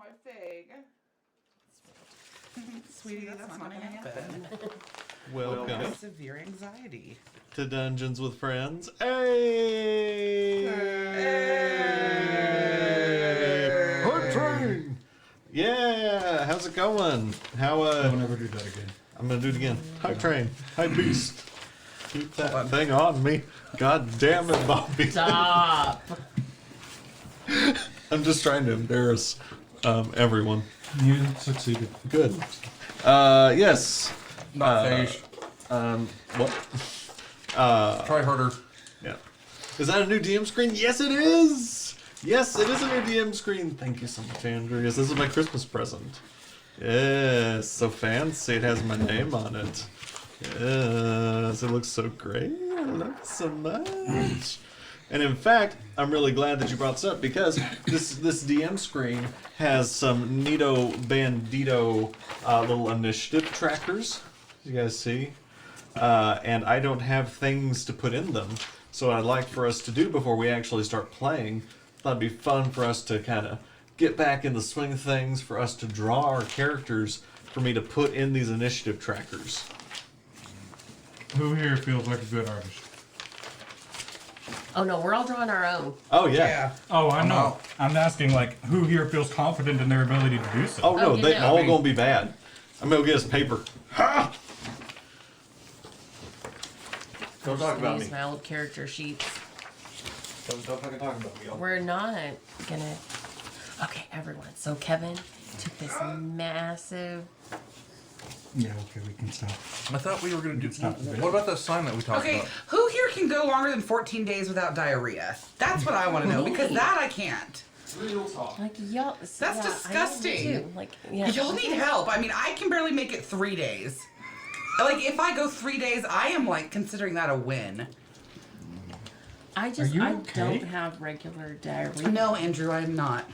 my fig. Sweetie, that's not gonna happen. Welcome Severe anxiety. to Dungeons with Friends. Hey! Hard train! Yeah! How's it going? Don't ever do that again. I'm gonna do it again. Hype train. Hype beast. Keep that thing on me. God damn it, Bobby. Stop. I'm just trying to embarrass everyone. You succeeded. Good. Yes. Not phased. What? Try harder. Yeah. Is that a new DM screen? Yes, it is! Yes, it is a new DM screen. Thank you so much, Andreas. This is my Christmas present. Yes, so fancy. It has my name on it. Yes, it looks so great. I love it so much. And in fact, I'm really glad that you brought this up because this DM screen has some neato bandito little initiative trackers, as you guys see. And I don't have things to put in them. So what I'd like for us to do before we actually start playing, thought it'd be fun for us to kind of get back in the swing of things, for us to draw our characters, for me to put in these initiative trackers. Who here feels like a good artist? Oh no, we're all drawing our own. Oh, yeah. Oh, I know. out. I'm asking, like, who here feels confident in their ability to do so? Oh, no, you they know. all gonna be bad. I'm gonna get us paper. Ha! Don't talk about me. Use my old character sheets. Don't fucking talk about me. We're not gonna. Okay, everyone. So Kevin took this massive. Yeah, okay, we can stop. I thought we were going to do. It's not the bit. What about that sign that we talked Okay, about? who here can go longer than 14 days without diarrhea? That's what I want to know, because that I can't. Like y'all. That's I know disgusting. too. Like yeah. Y'all need help. I mean, I can barely make it 3 days. Like, if I go 3 days, I am, like, considering that a win. I just Are you I okay? don't have regular diarrhea. No, Andrew, I'm not.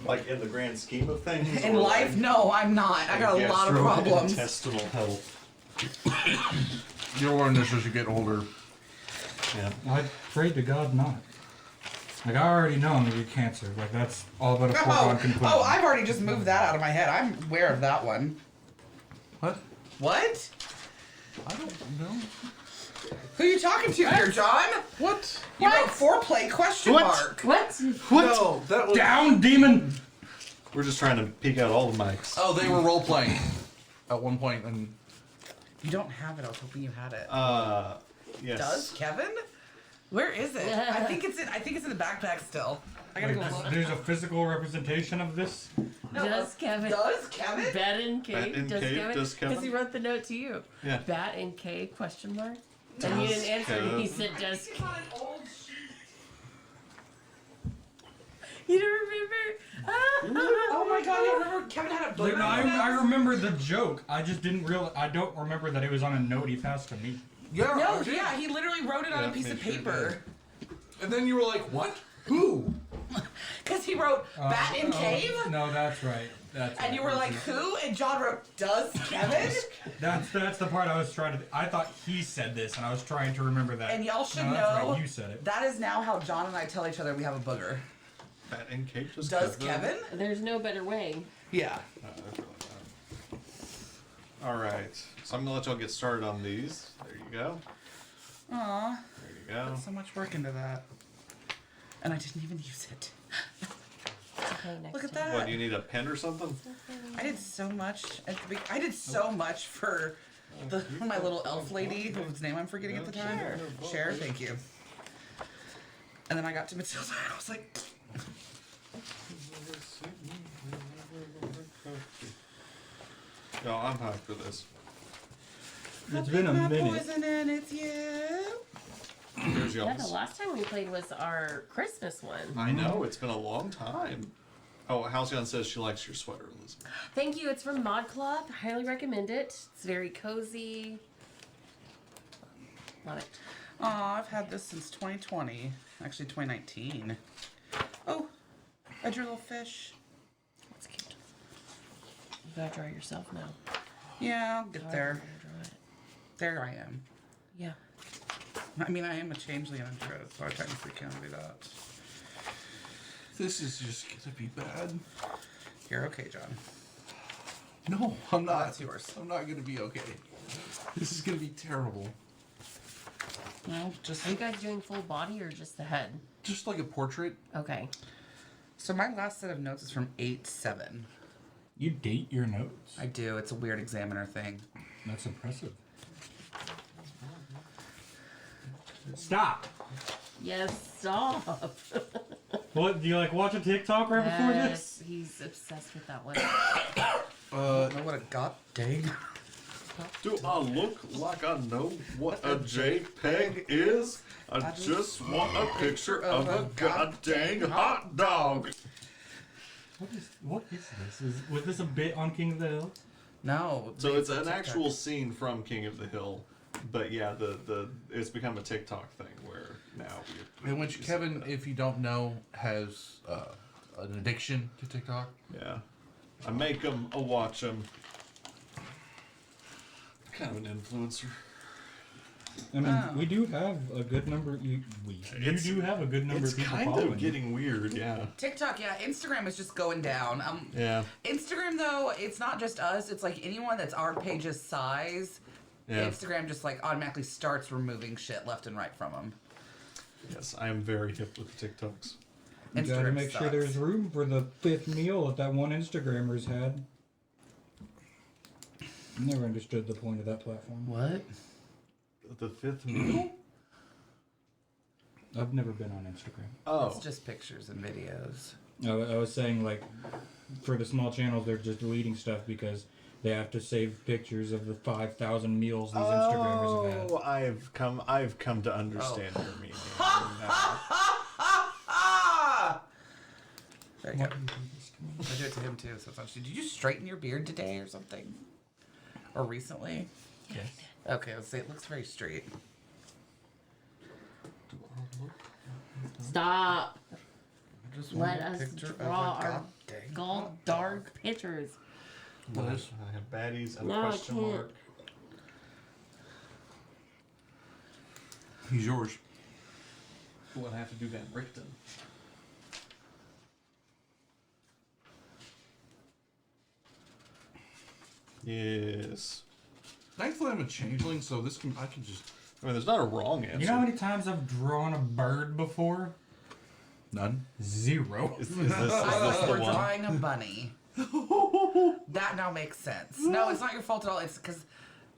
Like in the grand scheme of things? In or life, like no, I'm not. I got a lot of problems. Gastrointestinal health. You'll learn this as you get older. Yeah. I pray to God not. Like, I already know I'm gonna get cancer. Like, that's all but a foregone conclusion. Oh, I've already just moved that out of my head. I'm aware of that one. What? What? I don't know. Who are you talking to here, John? What? You wrote foreplay question What? mark. What? No, that was. Down, demon! We're just trying to peek out all the mics. Oh, they were role playing at one point, and You don't have it. I was hoping you had it. Yes. Does Kevin? Where is it? I think it's in the backpack still. I gotta go look. There's a physical representation of this? No, Does Kevin? Does Kevin? Bat and Cave? Bat and does Cave? Kevin? Does Kevin? Because he wrote the note to you. Yeah. Bat and K question mark. And you didn't answer. And he said does. You don't remember? Oh my god, I remember Kevin had a Like, blue. no, I remember the joke. I just didn't I don't remember that it was on a note he passed to me. yeah, No, I did. yeah, he literally wrote it on Yeah, a piece of he sure paper. And then you were like, "What? Who?" Because he wrote Bat in Cave, No, that's right. That's and right. you were like, who? And John wrote, does Kevin? That's the part I was trying to. I thought he said this, and I was trying to remember that. And y'all should no, that's know right, you said it. that is now how John and I tell each other we have a booger. Bat and Kate just Does Kevin? There's no better way. Yeah. All right. So I'm gonna let y'all get started on these. There you go. Aw, There you go. put so much work into that. And I didn't even use it. Okay, next Look at time. that. What, do you need a pen or something? I did so much at the I did so much for my little elf lady whose name I'm forgetting at the time. Cher, thank you. And then I got to Matilda and I was like, No, I'm hyped for this. It's been a "My minute. poison and it's you." Here's Yeah, the y'all's. last time we played was our Christmas one. I know, it's been a long time. Oh, Halcyon says she likes your sweater, Elizabeth. Thank you. It's from Mod Club. Highly recommend it. It's very cozy. Love it. Aw, I've had this since 2020. Actually, 2019. Oh, I drew a little fish. That's cute. You gotta draw yourself now. Yeah, I'll get there. Draw it. There I am. Yeah. I mean, I am a changeling and a druid, so I technically can't do that. This is just gonna be bad. You're okay, John. No, I'm not. That's yours. I'm not gonna be okay. This is gonna be terrible. No, just Are you guys doing full body or just the head? Just like a portrait. Okay. so. My last set of notes is from 8/7. You date your notes? I do. It's a weird examiner thing. That's impressive. Stop! Yes, stop. What, do you like watch a TikTok right before this? Yes, he's obsessed with that one. I don't know what a god dang. Do I look like I know what a JPEG is? I just want a picture of a goddamn hot dog. What is this? Was this a bit on King of the Hill? No. So it's an TikTok. actual scene from King of the Hill, but yeah, the it's become a TikTok thing where now In which Kevin, if you don't know, has an addiction to TikTok. yeah, I make them, I watch them. Kind of an influencer. I mean, Oh. we do have a good number. You do have a good number It's of people kind following. of getting weird, yeah. TikTok, yeah. Instagram is just going down. Yeah, Instagram though, it's not just us. It's like anyone that's our page's size. yeah. Instagram just like automatically starts removing shit left and right from them. Yes, I am very hip with the TikToks. You gotta Instagram make sure sucks. there's room for the fifth meal that one Instagrammer's had. Never understood the point of that platform. What? The fifth meal? I've never been on Instagram. Oh, It's just pictures and videos. I was saying, like, for the small channels, they're just deleting stuff because they have to save pictures of the 5,000 meals these Instagrammers have had. Oh, I've come to understand your meaning. There you go. I do it to him too. So it's not, did you straighten your beard today or something? Or recently? Yes. Okay, let's say it looks very straight. Stop. I just Let want a us picture of a draw our goddamn gold hot dog. dark pictures. I have baddies and No, I question can't. mark. He's yours. We'll have to do Van Richten. Yes. Thankfully, I'm a changeling, so I can just I mean, there's not a wrong answer. You know how many times I've drawn a bird before? none. 0. Is this I the thought we're one? drawing a bunny. That now makes sense. No, it's not your fault at all. It's because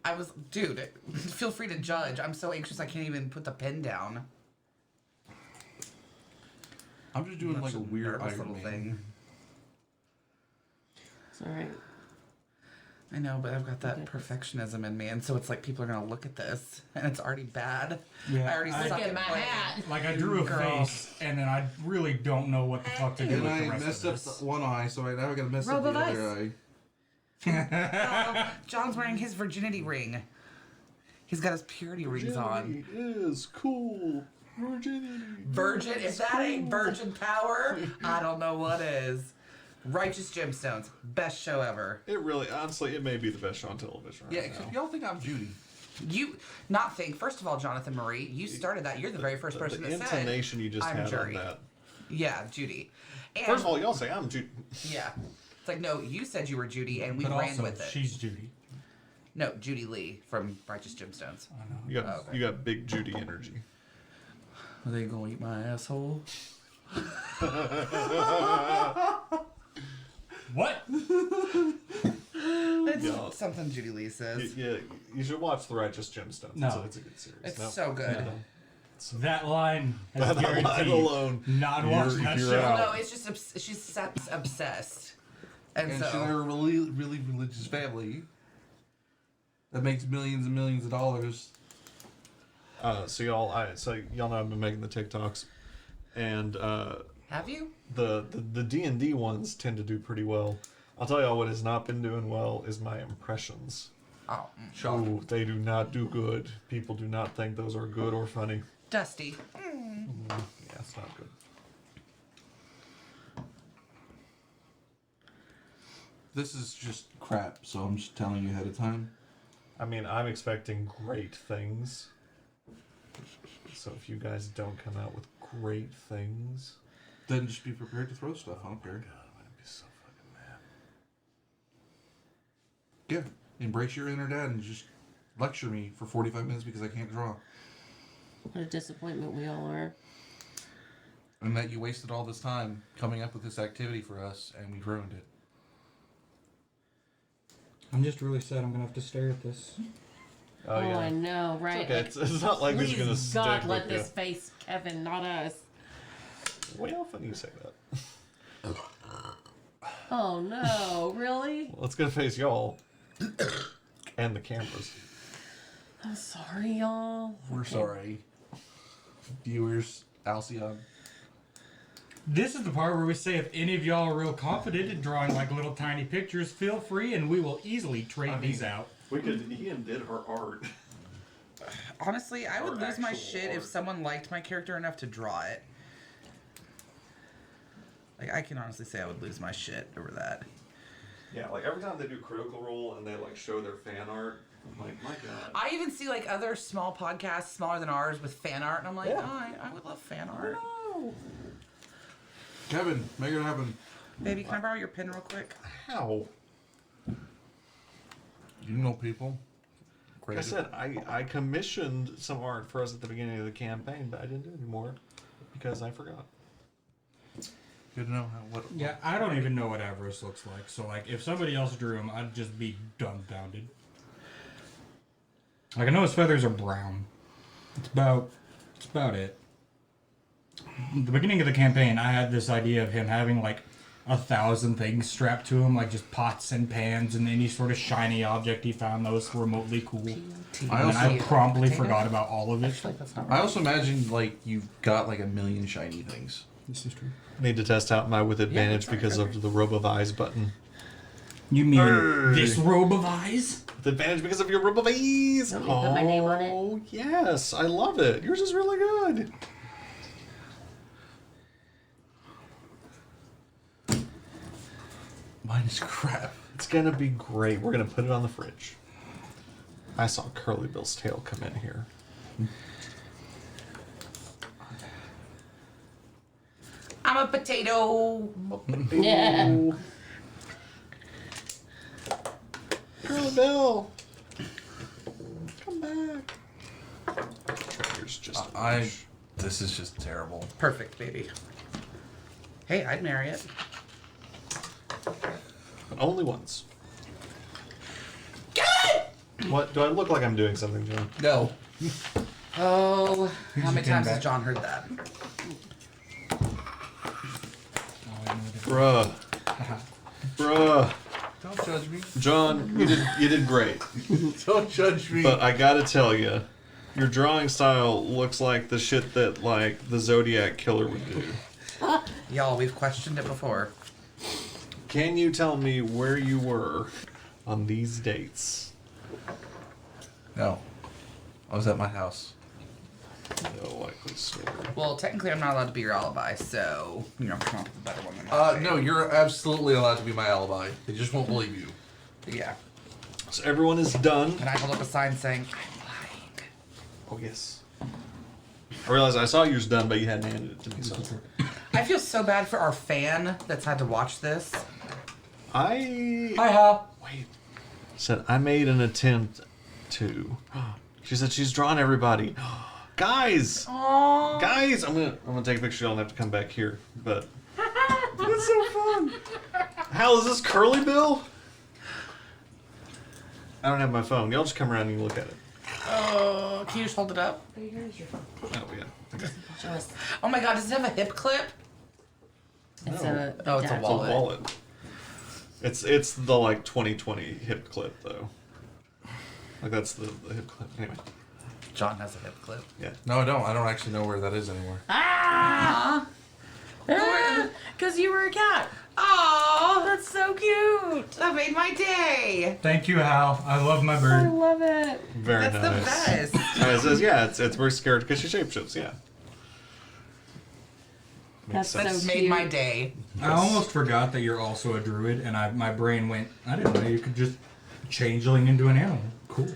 I was, dude. Feel free to judge. I'm so anxious I can't even put the pen down. I'm just doing like a weird nervous Iron little Man. thing. It's alright. I know, but I've got that perfectionism in me, and so it's like people are gonna look at this, and it's already bad. Yeah, I already I- suck Look at at my playing. hat. Like, I drew a Girl. face, and then I really don't know what the fuck to do And with I the rest messed of up this. the one eye, so now I gotta mess up Robo the other Vice. eye. John's wearing his virginity ring. He's got his purity rings on. Virginity is cool. Virginity. Virgin, if that ain't virgin power, I don't know what is. Righteous Gemstones, best show ever. It really, honestly, it may be the best show on television Yeah, right except now. y'all think I'm Judy. You not think. First of all, Jonathan Marie, you started that. You're the very first person The that said. intonation you just I'm had Jury. on that. Yeah, Judy. And, First of all, y'all say I'm Judy. yeah, it's like no, you said you were Judy, and we But ran also, with it. she's Judy. No, Judy Lee from Righteous Gemstones. I know. You got Oh, okay. you got big Judy energy. Are they gonna eat my asshole? What? It's Yeah. something Judy Lee says. Yeah, you should watch The Righteous Gemstones. No. It's a good series. It's No. so good. No. That line has That line guaranteed alone, not you're- watching that you're show. out. No, it's just she's obsessed, and, And so she's in a really, really religious family that makes millions and millions of dollars. So y'all know I've been making the TikToks, and have you? the D&D ones tend to do pretty well. I'll tell y'all what has not been doing well is my impressions. Oh, Oh, they do not do good. People do not think those are good or funny. Dusty. Yeah, it's not good. This is just crap, so I'm just telling you ahead of time. I mean, I'm expecting great things. So if you guys don't come out with great things, Then just be prepared to throw stuff. I don't care. I'd be so fucking mad. Yeah. Embrace your inner dad and just lecture me for 45 minutes because I can't draw. What a disappointment we all are. And that you wasted all this time coming up with this activity for us and we've ruined it. I'm just really sad I'm gonna have to stare at this. Oh, Oh, yeah. I know, right? Okay, it's not like this is gonna Please, stick God, with let you. this face Kevin, not us. Wait, how funny you say that. Oh no, really? Well, it's gonna face y'all. And the cameras. I'm sorry, y'all. We're sorry. Viewers, Alcyon. This is the part where we say if any of y'all are real confident in drawing like little tiny pictures, feel free and we will easily trade these out. Ian did her art. Honestly, I would Or lose my actual shit if art. someone liked my character enough to draw it. Like, I can honestly say I would lose my shit over that. Yeah, like every time they do Critical Role and they like show their fan art, I'm like, my god. I even see like other small podcasts smaller than ours with fan art, and I'm like, Yeah. oh, I would love fan art. Kevin, make it happen. Baby, can I borrow your pen real quick? How? You know people. Like I said, I commissioned some art for us at the beginning of the campaign, but I didn't do it anymore because I forgot. Good to know what. Yeah, I don't even know what Avarice looks like. So like, if somebody else drew him, I'd just be dumbfounded. Like I know his feathers are brown. It's about it. At the beginning of the campaign, I had this idea of him having like 1,000 things strapped to him, like just pots and pans and any sort of shiny object he found that was remotely cool. I And I also, promptly forgot about all of it. That's not I also imagine like you've got like a million shiny things. This is true. Need to test out my with advantage because of the robe of eyes button. You mean Hey. this robe of eyes? With advantage because of your robe of eyes. Want me to put my name on it? Oh yes, I love it. Yours is really good. Mine is crap. It's gonna be great. We're gonna put it on the fridge. I saw Curly Bill's tail come in here. I'm a potato. Yeah. Curly Bill, come back. Yours just. This is just terrible. Perfect, baby. Hey, I'd marry it. But only once. What? Do I look like I'm doing something, John? No. Oh, how many pen times back? has John heard that? Bruh. Bruh. Don't judge me. John, you did great. Don't judge me. But I gotta tell you, your drawing style looks like the shit that like the Zodiac Killer would do. Y'all, we've questioned it before. Can you tell me where you were on these dates? No. I was at my house. No likely story. Well, technically, I'm not allowed to be your alibi, so you know, come up with a better one than that. No, you're absolutely allowed to be my alibi. They just won't believe you. Yeah. So everyone is done. And I hold up a sign saying, "I'm lying." Oh yes. I realized I saw yours done, but you hadn't handed it to me. So I feel so bad for our fan that's had to watch this. I Hi, Hal. wait. Said I made an attempt to. She said she's drawn everybody. Guys, Aww. guys, I'm gonna take a picture. Y'all have to come back here, but it's so fun. Hal, is this Curly Bill? I don't have my phone. Y'all just come around and look at it. Oh, can you just hold it up? Here's your phone. Oh yeah. Okay. Show us. Oh my God, does it have a hip clip? It's No. a. Oh, it's a It's a wallet. wallet. It's the like 2020 hip clip though. Like that's the hip clip. Anyway. John has a hip clip. Yeah. No, I don't. I don't actually know where that is anymore. Ah! Because you were a cat. Oh, That's so cute. that made my day. Thank you, Hal. I love my I bird. love it. Very That's nice. the best. It says yeah, it's very scared because she shapeshifts. Yeah. Makes That's sense. so Made cute. my day. I almost forgot that you're also a druid, and my brain went, I didn't know you could just changeling into an animal. Cool.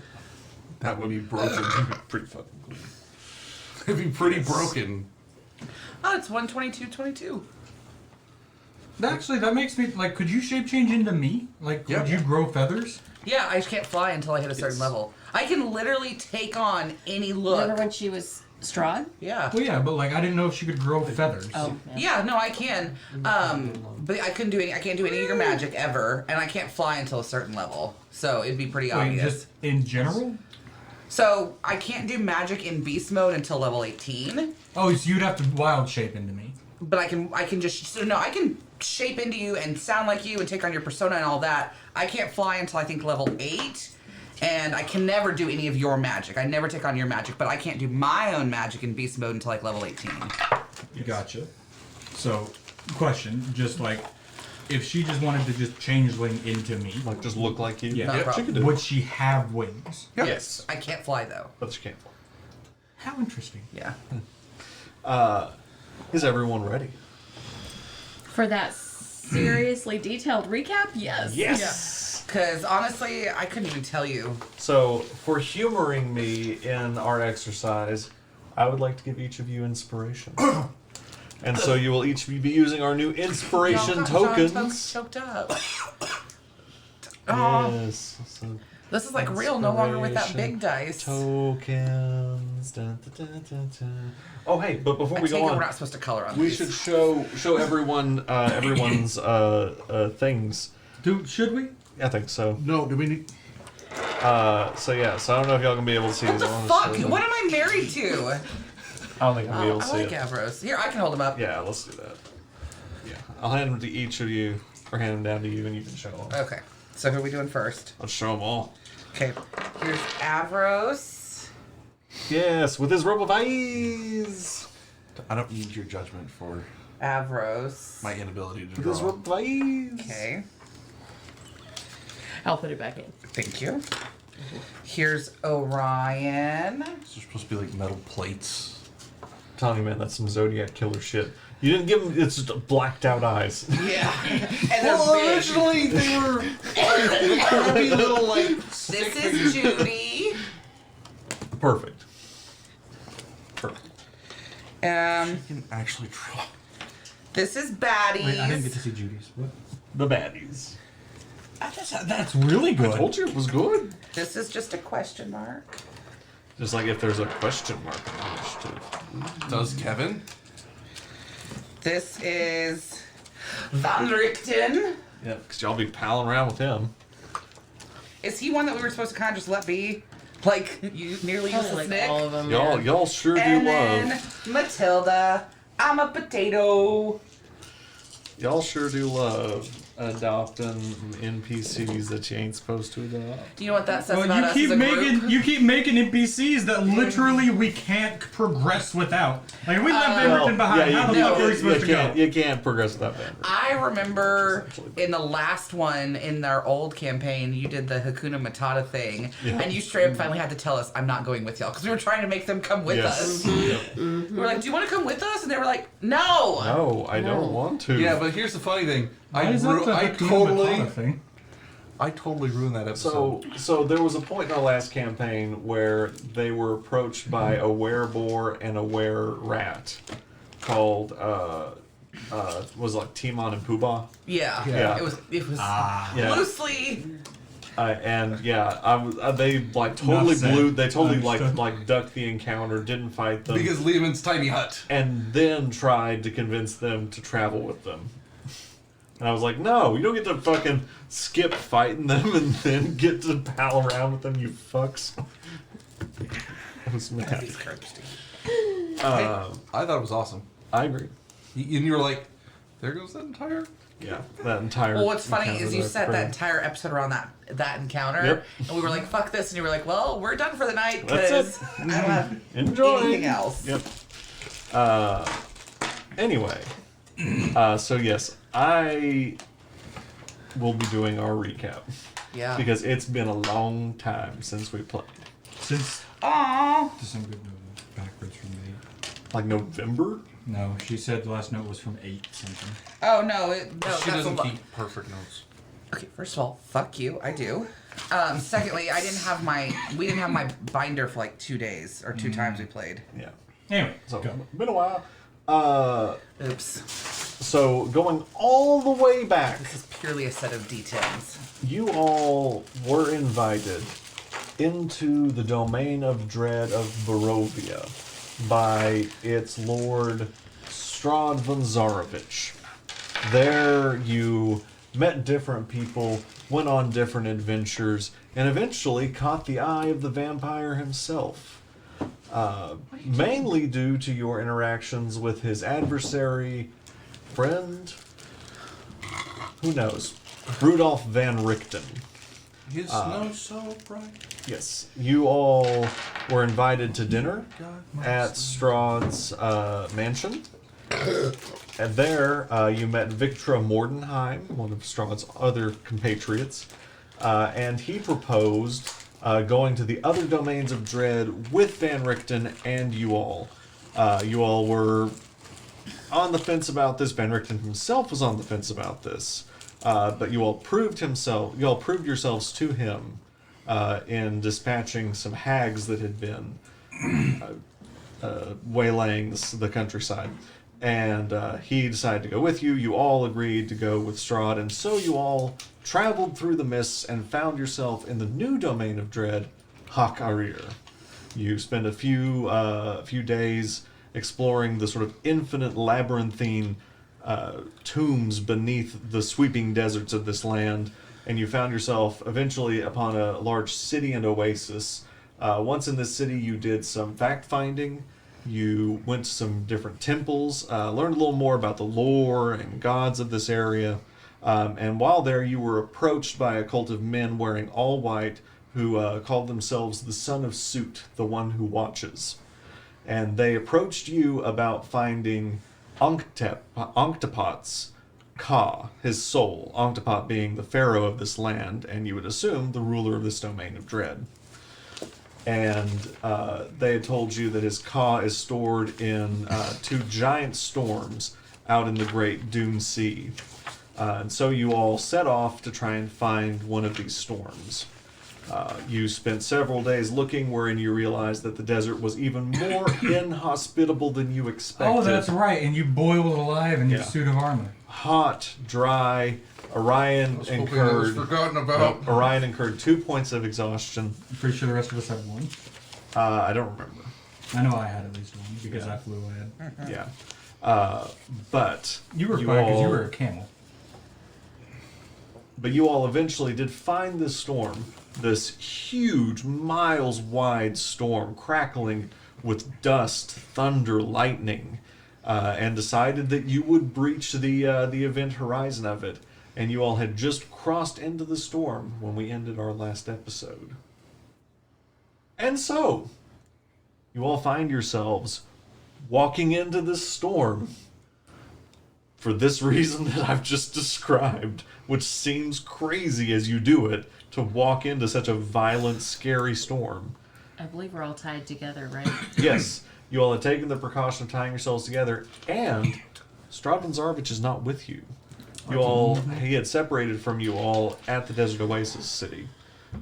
That would be broken. Pretty fucking cool. It'd be pretty broken. Oh, it's 122.22. Actually, that makes me like. Could you shape change into me? Like, Yeah. could you grow feathers? Yeah, I just can't fly until I hit a certain Yes. level. I can literally take on any look. Remember when she was Strahd? Yeah. Well, yeah, but like, I didn't know if she could grow feathers. Oh, yeah. Yeah, no, I can. But I couldn't do any. I can't do any of your magic ever, and I can't fly until a certain level. So it'd be pretty Wait, obvious. just in general? So I can't do magic in beast mode until level 18. Oh, so you'd have to wild shape into me. But I can just so no, I can shape into you and sound like you and take on your persona and all that. I can't fly until I think level 8. And I can never do any of your magic. I never take on your magic, but I can't do my own magic in beast mode until like level 18. Gotcha. So, question, just like, if she just wanted to just changeling into me, Like, just look like you. Yeah. Not a She problem. can do would it. she have wings? Yes. I can't fly though. But she can't fly. How interesting. Yeah. Is everyone ready? For that seriously detailed recap, yes. Yes! Because honestly, I couldn't even tell you. So, for humoring me in our exercise, I would like to give each of you inspiration. And so you will each be using our new inspiration tokens. Choked up. Oh, Yes. So, this is like real, no longer with that Inspiration big dice. tokens. Dun, dun, dun, dun, dun. Oh, hey, but before I we take go it on, we're not supposed to color on we these. should show everyone everyone's things. Should we? I think so. No, do we need? So yeah, so I don't know if y'all can be able to see What this. the I wanna fuck? show them. What am I married to? I don't think I'll be able to I see like it. Avros. Here, I can hold them up. Yeah, let's do that. Yeah, I'll hand them to each of you, or hand them down to you, and you can show them. Okay. So who are we doing first? Let's show them all. Okay. Here's Avros. Yes, with his robe of eyes. I don't need your judgment for Avros. my inability to With his draw. robe of eyes. Okay. I'll put it back in. Thank you. Here's Orion. These are supposed to be like metal plates. I'm telling you, man, that's some Zodiac killer shit. You didn't give him, it's just blacked out eyes. Yeah. And they're Well, big. originally they were curvy little like. This is Judy. Perfect. Perfect. You can actually draw. This is Baddies. Wait, I didn't get to see Judy's. What? The baddies. That's really I good. told you it was good. This is just a question mark. Just like if there's a question mark in the initiative. Does Kevin? This is Van Richten. Yeah, because y'all be palling around with him. Is he one that we were supposed to kind of just let be? Like, you nearly Probably useless like Nick? all of them. Y'all sure do And love. then Matilda. I'm a potato. Y'all sure do love adopting NPCs that you ain't supposed to adopt. Do you know what that says Well, about us as a group? you keep making NPCs that literally we can't progress without. Like if we left Everton behind, how the you- fuck are we supposed to go? You can't progress without that. I remember in the last one in our old campaign, you did the Hakuna Matata thing, and you straight up finally had to tell us, "I'm not going with y'all," because we were trying to make them come with us. Yep. We were like, "Do you want to come with us?" And they were like, "No." No, I don't want to. Yeah, but here's the funny thing. Why is that the Hakuna Matata thing? I totally ruined that episode. So there was a point in our last campaign where they were approached by a wereboar and a were-rat called was it like Timon and Pumbaa. Yeah. Yeah. It was Yeah. loosely. And yeah, they like totally Enough said. blew. They totally Understood. like ducked the encounter, didn't fight them, Because Lehman's tiny hut. and then tried to convince them to travel with them. And I was like, no, you don't get to fucking skip fighting them and then get to pal around with them, you fucks. It was mad. I thought it was awesome. I agree. And you were like, there goes that entire. Yeah, that entire. Well, what's funny encounter is you that set that occurred. entire episode around that encounter, Yep. and we were like, "Fuck this," and you were like, "Well, we're done for the night That's because it. I don't have Enjoy. anything else." Yep. Anyway, so yes, I will be doing our recap Yeah. because it's been a long time since we played. Since Aww. December, no, backwards from 8. Like November. No, she said the last note was from 8 something. Oh no, no, She that's a doesn't lot. keep perfect notes. Okay, first of all, fuck you. I do. Secondly, we didn't have my binder for like 2 days or 2 times we played. Yeah. Anyway, So go. been a while. Oops. So going all the way back, This is purely a set of details. you all were invited into the domain of dread of Barovia by its lord Strahd von Zarovich. There you met different people, went on different adventures, and eventually caught the eye of the vampire himself. Mainly due to your interactions with his adversary, friend, who knows, Rudolf van Richten. His snow so bright. Yes, you all were invited to dinner God, my at Strahd's mansion. And there, you met Victra Mordenheim, one of Strahd's other compatriots, and he proposed going to the other domains of dread with Van Richten and you all. You all were on the fence about this. Van Richten himself was on the fence about this, but you all proved yourselves to him in dispatching some hags that had been waylaying the countryside. And he decided to go with you. You all agreed to go with Strahd, and so you all traveled through the mists and found yourself in the new domain of dread, Hak Arir. You spent a few days exploring the sort of infinite labyrinthine tombs beneath the sweeping deserts of this land, and you found yourself eventually upon a large city and oasis. Once in this city, you did some fact-finding. You went to some different temples, learned a little more about the lore and gods of this area, and while there you were approached by a cult of men wearing all white who called themselves the Son of Sut, the One Who Watches. And they approached you about finding Onktapot's Ka, his soul, Onktapot being the pharaoh of this land, and you would assume the ruler of this domain of dread. And they had told you that his Ka is stored in 2 giant storms out in the great Dune Sea. And so you all set off to try and find one of these storms. You spent several days looking, wherein you realized that the desert was even more inhospitable than you expected. Oh, that's right. And you boiled alive in your Yeah. suit of armor. Hot, dry. Orion I was hoping that was incurred. forgotten about. Nope, Orion incurred 2 points of exhaustion. I'm pretty sure the rest of us had one. I don't remember. I know I had at least one because Yeah. I flew ahead. Yeah. But You were fine because you all- were a camel. But you all eventually did find this storm, this huge, miles-wide storm, crackling with dust, thunder, lightning, and decided that you would breach the event horizon of it. And you all had just crossed into the storm when we ended our last episode. And so, you all find yourselves walking into this storm for this reason that I've just described, which seems crazy as you do it, to walk into such a violent, scary storm. I believe we're all tied together, right? Yes, you all have taken the precaution of tying yourselves together, and Strahd von Zarovich is not with you. He had separated from you all at the Desert Oasis City,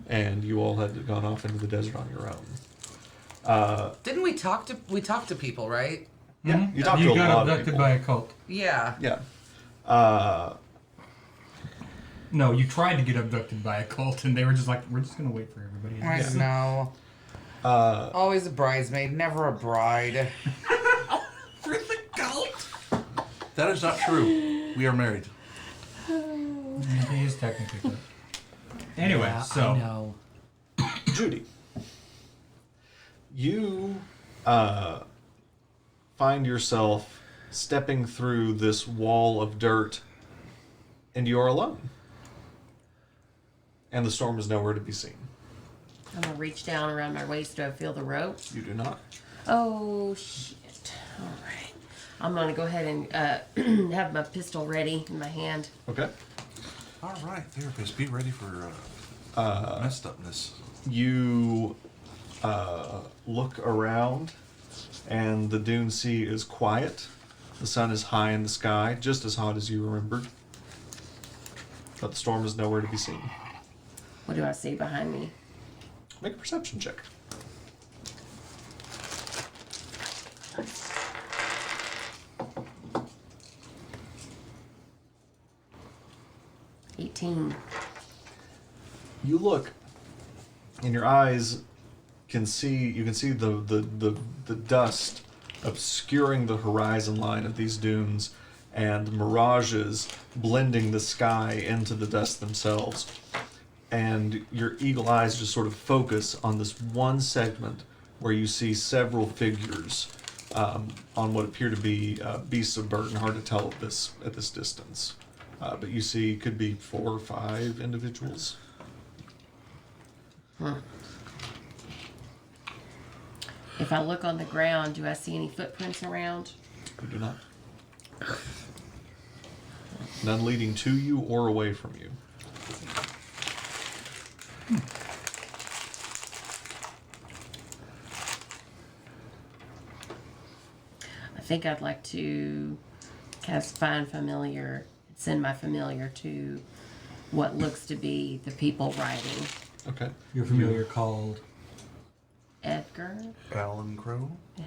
and you all had gone off into the desert on your own. Didn't we talk to people, right? Yeah, you talked to You a got lot of abducted people. by a cult. Yeah. Yeah. No, you tried to get abducted by a cult, and they were just like, "We're just gonna wait for everybody." I know. Always a bridesmaid, never a bride. For the cult. That is not true. We are married. He is technically. Anyway, Yeah, so I know. Judy, you find yourself stepping through this wall of dirt, and you are alone. And the storm is nowhere to be seen. I'm gonna reach down around my waist. Do I feel the rope? You do not. Oh shit! All right, I'm gonna go ahead and have my pistol ready in my hand. Okay. All right, therapist, be ready for messed upness. You look around, and the Dune Sea is quiet. The sun is high in the sky, just as hot as you remembered. But the storm is nowhere to be seen. What do I see behind me? Make a perception check. 18. You look, and your eyes can see. You can see the dust obscuring the horizon line of these dunes, and mirages blending the sky into the dust themselves. And your eagle eyes just sort of focus on this one segment where you see several figures on what appear to be beasts of burden. Hard to tell at this distance, but you see could be 4 or 5 individuals. If I look on the ground, do I see any footprints around? You do not. None leading to you or away from you. I think I'd like to cast Find Familiar, send my familiar to what looks to be the people riding. Okay. Your familiar called. Edgar? Alan Crow. Yeah.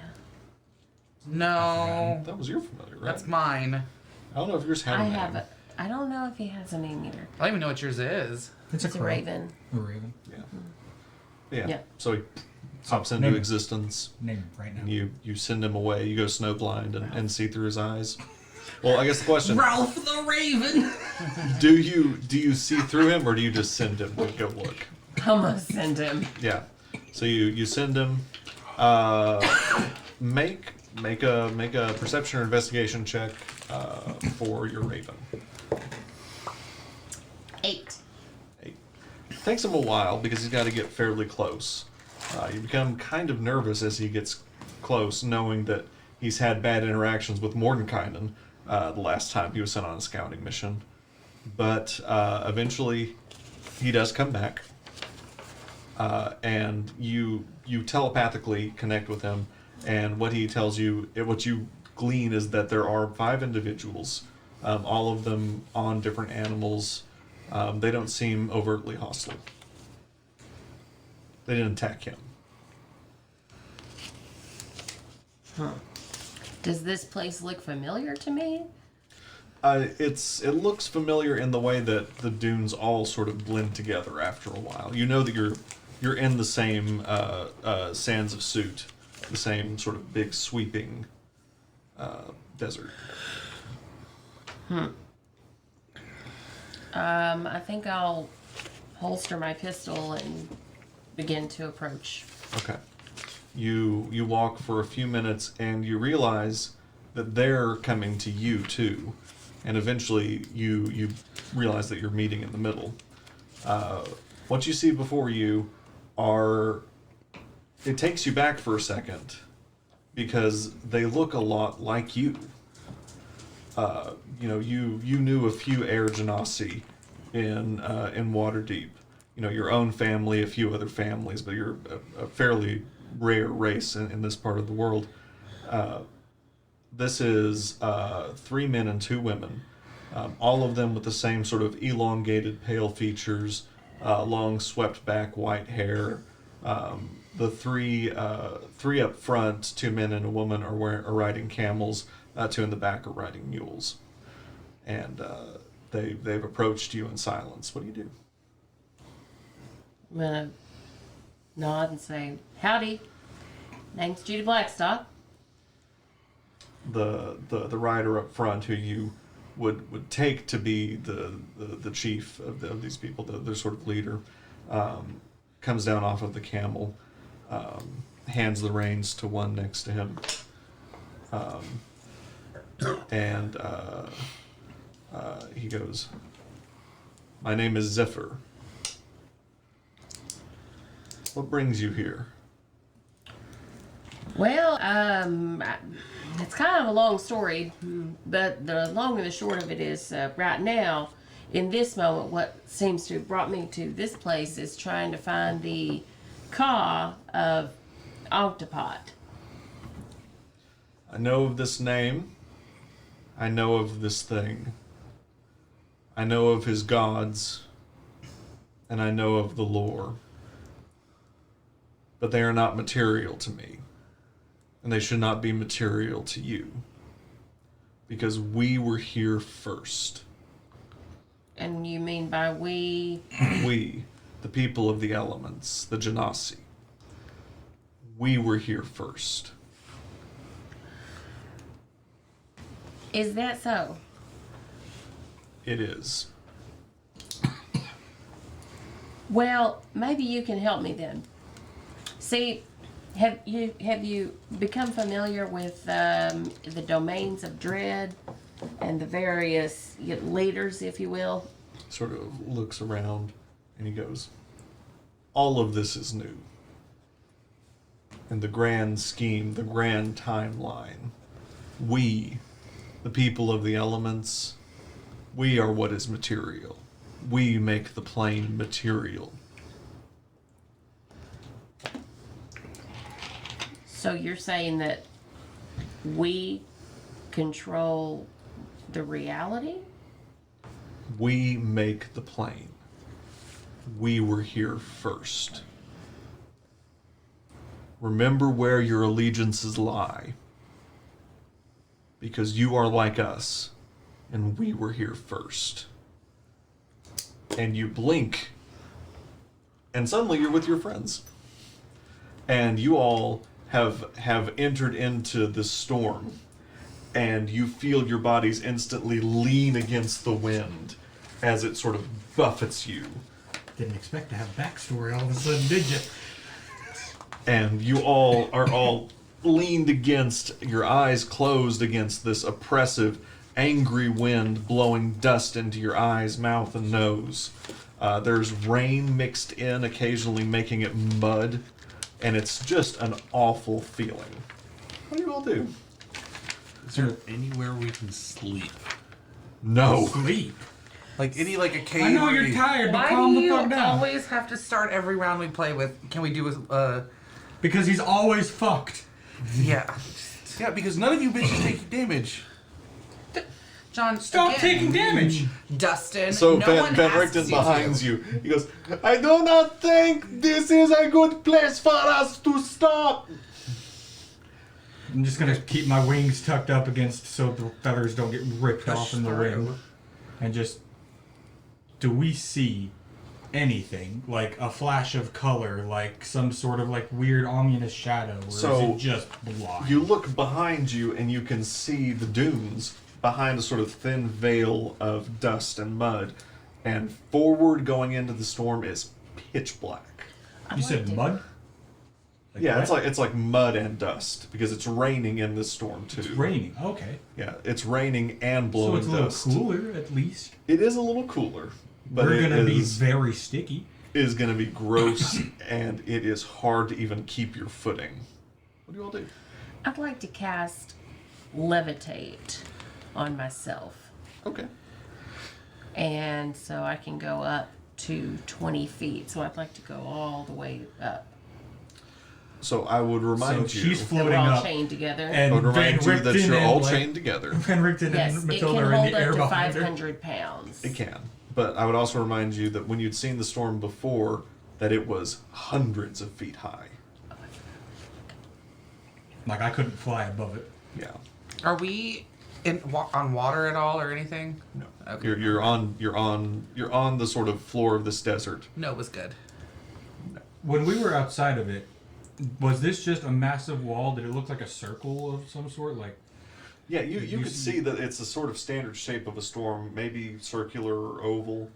No, That was your familiar, right? that's mine. I don't know if yours had a I name. have a. I don't know if he has a name either. I don't even know what yours is. It's It's a crow. raven. A raven. Yeah. Yeah. So he pops into Name it. existence, Name it right now. and you send him away. You go snowblind and see through his eyes. Well, I guess the question: Ralph the Raven. do you see through him, or do you just send him to go look? I'm gonna send him. Yeah. So you send him. Make a perception or investigation check for your raven. 8. It takes him a while because he's got to get fairly close. You become kind of nervous as he gets close, knowing that he's had bad interactions with Mordenkainen the last time he was sent on a scouting mission. But eventually, he does come back, and you telepathically connect with him. And what he tells you, what you glean, is that there are 5 individuals, all of them on different animals. They don't seem overtly hostile. They didn't attack him. Does this place look familiar to me? It looks familiar in the way that the dunes all sort of blend together after a while. You know that you're in the same sands of Soot, the same sort of big sweeping desert. I think I'll holster my pistol and begin to approach. Okay. You walk for a few minutes and you realize that they're coming to you too, and eventually you realize that you're meeting in the middle. What you see before you it takes you back for a second because they look a lot like you. You knew a few Air Genasi in Waterdeep. You know, your own family, a few other families, but you're a fairly rare race in this part of the world. This is 3 men and 2 women, all of them with the same sort of elongated, pale features, long swept back white hair. The three up front, 2 men and a woman, are riding camels. 2 in the back are riding mules, and they've approached you in silence. What do you do? I'm gonna nod and say, "Howdy, name's Judy Blackstock." The rider up front, who you would take to be the chief of these people, their sort of leader, comes down off of the camel, hands the reins to one next to him, and he goes, "My name is Zephyr. What brings you here?" Well, it's kind of a long story, but the long and the short of it is, right now, in this moment, what seems to have brought me to this place is trying to find the Ka of Octopot. I know of this name. I know of this thing. I know of his gods. And I know of the lore. But they are not material to me. And they should not be material to you. Because we were here first. And you mean by we? We, the people of the elements, the Genasi. We were here first. Is that so? It is. Well, maybe you can help me then. See, have you become familiar with the domains of dread and the various leaders, if you will? Sort of looks around and he goes, all of this is new. In the grand scheme, the grand timeline, we, the people of the elements, we are what is material. We make the plane material. So you're saying that we control the reality? We make the plane. We were here first. Remember where your allegiances lie. Because you are like us, and we were here first. And you blink, and suddenly you're with your friends. And you all have entered into this storm, and you feel your bodies instantly lean against the wind as it sort of buffets you. Didn't expect to have a backstory all of a sudden, did you? And you all are leaned against, your eyes closed against this oppressive, angry wind blowing dust into your eyes, mouth, and nose. There's rain mixed in, occasionally making it mud, and it's just an awful feeling. What do you all do? Is there anywhere we can sleep? No. Sleep. Like a cave? I know or you're any- tired, but Why calm do the you fuck down. always have to start every round we play with? Can we do Because he's always fucked. yeah. Yeah, because none of you bitches take damage. John, Stop again, taking damage. Dustin. So no Van one asks Richten you behind to. you. He goes, I do not think this is a good place for us to stop. I'm just gonna keep my wings tucked up against so the feathers don't get ripped Push off in the through. wind. And just, do we see anything? Like a flash of color, like some sort of like weird ominous shadow, or So, is it just blind? You look behind you and you can see the dunes behind a sort of thin veil of dust and mud. And forward going into the storm is pitch black. You said mud? Like Yeah, wet? it's like mud and dust because it's raining in this storm too. It's raining. Okay. Yeah, it's raining and So blowing it's a little dust. cooler at least. It is a little cooler, but We're it gonna be is very sticky. gonna be gross and it is hard to even keep your footing. What do you all do? I'd like to cast levitate on myself. Okay. And so I can go up to 20 feet. So I'd like to go all the way up. So I would remind So you. she's And floating we're all up. chained together. And I would remind you that Richten you're and, all like, chained together. Van Richten yes, and it Matilda can are in hold the air up to behind her. 500 pounds. It can. But I would also remind you that when you'd seen the storm before, that it was hundreds of feet high. Like I couldn't fly above it. Yeah. Are we on water at all or anything? No. Okay. You're on the sort of floor of this desert. No, it was good. When we were outside of it, was this just a massive wall? Did it look like a circle of some sort? Like Yeah, you could see- see that it's a sort of standard shape of a storm, maybe circular or oval.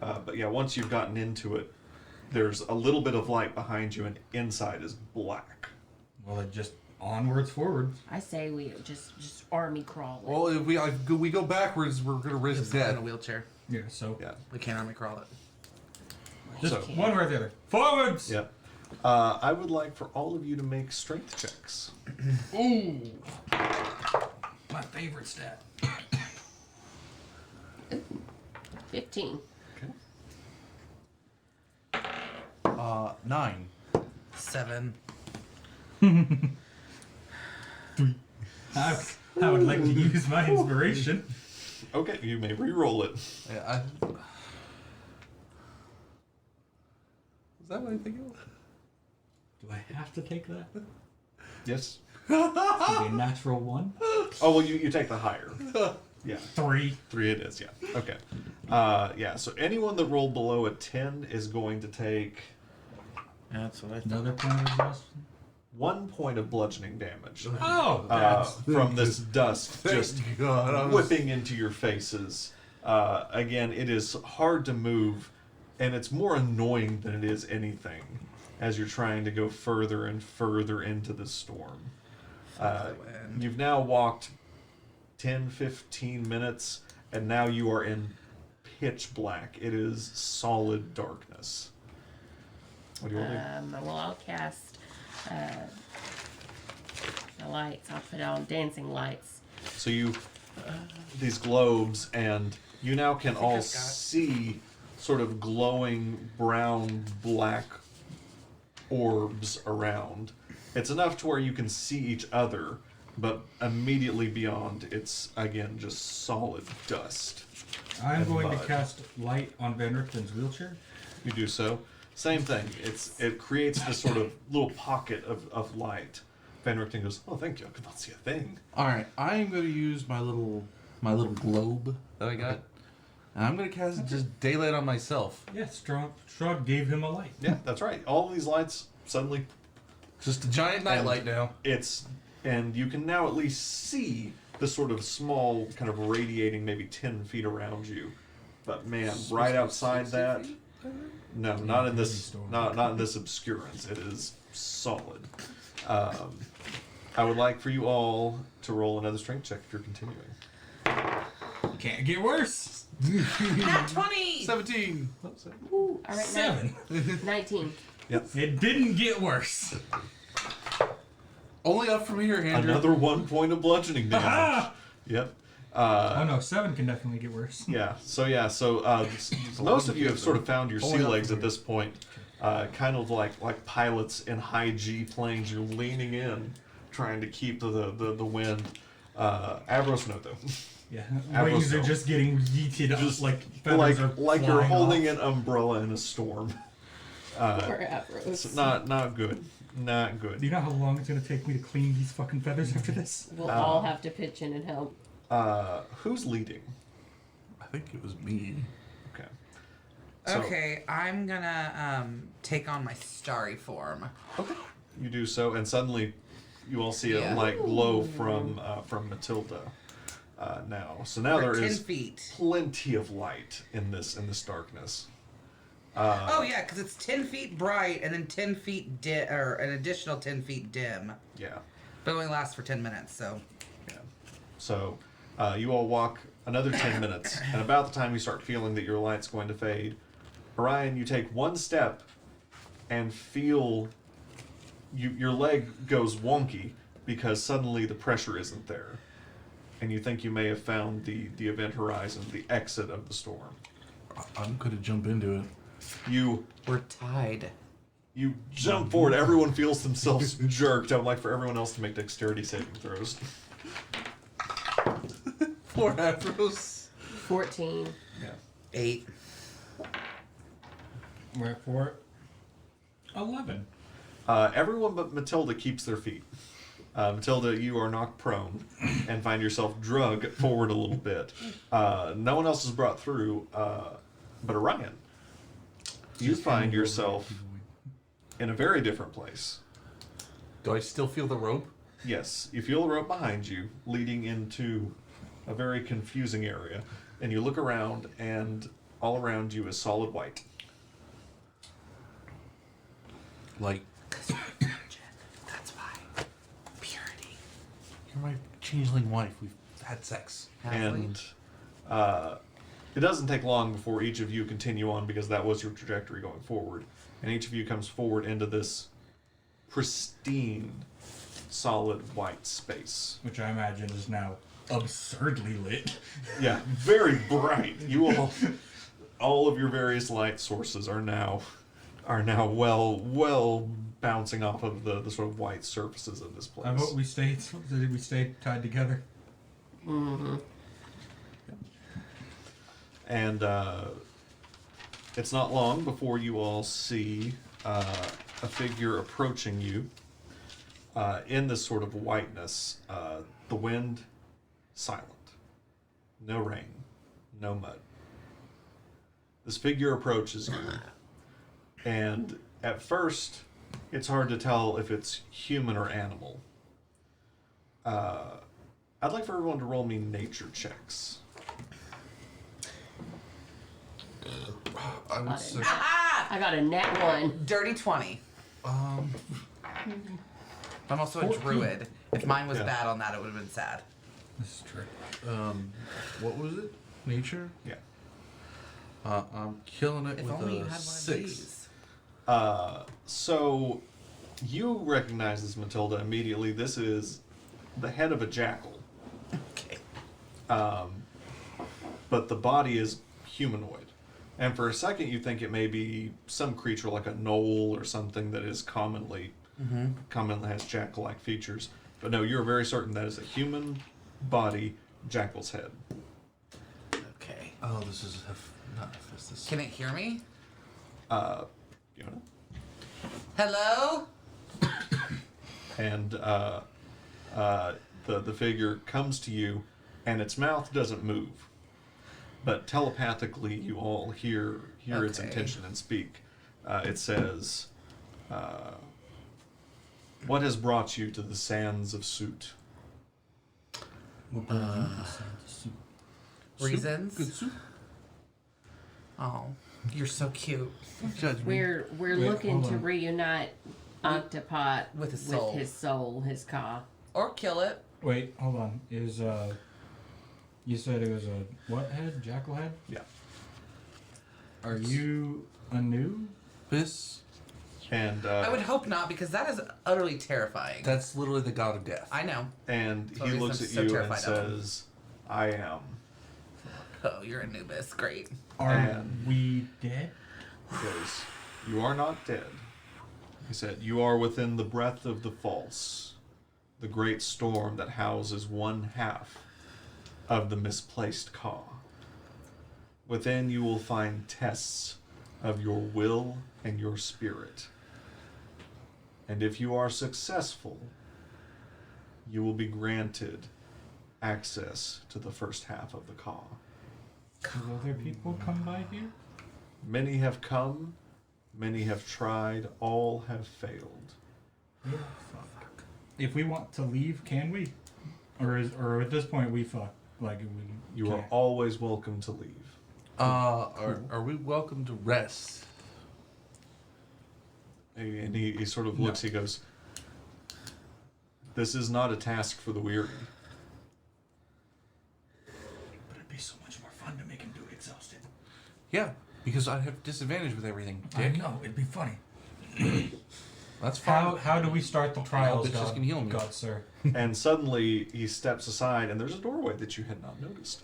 But yeah, once you've gotten into it, there's a little bit of light behind you, and inside is black. well, it just onwards, forwards. I say we just army crawl it. Well, if we go backwards, we're gonna risk It's in a death. wheelchair. Yeah. So Yeah. We can't army crawl it. just So- one way or the other. Forwards. Yeah. I would like for all of you to make strength checks. Ooh. My favorite stat. 15. Okay. 9. 7. I would like to use my inspiration. Okay, you may re-roll it. Yeah, is that what I think it was? Do I have to take that? Yes. It's gonna be a natural one. Oh well, you take the higher. Yeah. 3. 3 it is, yeah. Okay. Yeah, so anyone that rolled below a 10 is going to take That's what I thought. Another point of exhaustion. 1 point of bludgeoning damage Oh, from this dust just God, I was- whipping into your faces. Again, it is hard to move, and it's more annoying than it is anything as you're trying to go further and further into the storm. You've now walked 10, 15 minutes, and now you are in pitch black. It is solid darkness. What do you want to do? Well, I'll cast the lights. I'll put on dancing lights. So you, these globes, and you now can all I've got- see sort of glowing brown, black orbs around. It's enough to where you can see each other, but immediately beyond, it's again just solid dust. I'm and going to mud. cast light on Van Richten's wheelchair. You do so. Same thing. It creates this sort of little pocket of light. Van Richten goes, "Oh, thank you. I could not see a thing." All right, I am going to use my little globe that I got, and I'm going to cast just daylight on myself. Yeah, Strahd gave him a light. Yeah, that's right. All of these lights suddenly Just a giant nightlight now. and you can now at least see the sort of small kind of radiating maybe 10 feet around you. But man, right outside that, no, not in this, not in this obscurance. It is solid. I would like for you all to roll another strength check if you're continuing. Can't get worse. Nat 20! 17. Ooh, all right, 7. 19. It didn't get worse. Only up from here, Andrew. Another 1 point of bludgeoning damage. Ah! Yep. Oh no, 7 can definitely get worse. Yeah. So most of you have sort of found your sea Only up legs from at this point, kind of like pilots in high G planes. You're leaning in, trying to keep the wind. Avros no though. Yeah, Avros wings are no. just getting yeeted up Just like feathers are like you're flying holding off. an umbrella in a storm. Or Avros. It's not good. Not Do good. you know how long it's gonna take me to clean these fucking feathers after this? We'll all have to pitch in and help. Who's leading? I think it was me. Okay. So- Okay, I'm gonna take on my starry form. Okay. You do so, and suddenly you all see a Yeah. light glow from Matilda. Now, so now For there 10 is feet. plenty of light in this darkness. Oh yeah, because it's 10 feet bright and then 10 feet dim, or an additional 10 feet dim. Yeah. But it only lasts for 10 minutes, so. Yeah. So you all walk another 10 minutes, and about the time you start feeling that your light's going to fade, Orion, you take one step and feel your leg goes wonky because suddenly the pressure isn't there. And you think you may have found the event horizon, the exit of the storm. I'm going to jump into it. We're tied. You jump forward. Everyone feels themselves jerked. I would like for everyone else to make dexterity saving throws. 4 Avros. 14. 8. We're at 4. 11. Everyone but Matilda keeps their feet. Matilda, you are knocked prone and find yourself drug forward a little bit. No one else is brought through, but Orion. You find yourself in a very different place. Do I still feel the rope? Yes, you feel the rope behind you, leading into a very confusing area, and you look around, and all around you is solid white. Like, That's why. Purity. you're my changeling wife. We've had sex. And it doesn't take long before each of you continue on because that was your trajectory going forward. And each of you comes forward into this pristine, solid white space. Which I imagine is now absurdly lit. Yeah, very bright. You all of your various light sources are now well bouncing off of the sort of white surfaces of this place. I vote we stay tied together. Mm-hmm. And it's not long before you all see a figure approaching you in this sort of whiteness. The wind, silent. no rain, no mud. This figure approaches you, and at first, it's hard to tell if it's human or animal. I'd like for everyone to roll me nature checks. I would say. I got a nat 1. Dirty 20. I'm also a 14. druid. If mine was Yeah. bad on that, it would have been sad. This is true. What was it? Nature? Yeah. I'm killing it If with only you a had one 6. of these. So you recognize this, Matilda, immediately. This is the head of a jackal, Okay. but the body is humanoid. And for a second, you think it may be some creature like a gnoll or something that is commonly has jackal-like features. But no, you're very certain that is a human body, jackal's head. Okay. Oh, this is not Hephaestus. Can it hear me? You know? Hello? And the figure comes to you, and its mouth doesn't move, but telepathically you all hear its Okay. intention and speak. It says, "What has brought you to the sands of Soot?" Reasons? Good soup. Oh, you're so cute. Don't judge me. We're Wait, looking hold to on. reunite Octopot With his soul. his soul, his ka. Or kill it. Wait, hold on. Is you said it was a what head? Jackal head? Yeah. Are you a new? This, And I would hope not, because that is utterly terrifying. that's literally the god of death. I know. and So he I'm looks at so you and terrified of him. says, "I am." Oh, you're Anubis. Great. Are And- we dead? He goes, "You are not dead." He said, "You are within the breath of the false, the great storm that houses one half of the misplaced Ka. Within you will find tests of your will and your spirit. And if you are successful, you will be granted access to the first half of the Ka. Will other people come by here? Many have come, many have tried, all have failed. If we want to leave, can we? Or at this point we fuck like we. You are can't? always welcome to leave." Are we welcome to rest? And he sort of looks, he goes, "This is not a task for the weary." But it'd be so much more fun to make him do it exhausted. Yeah, because I'd have disadvantage with everything. I Dick. know it'd be funny. That's fine. How do we start the trials, bitches God, can heal me. God, sir? And suddenly he steps aside, and there's a doorway that you had not noticed.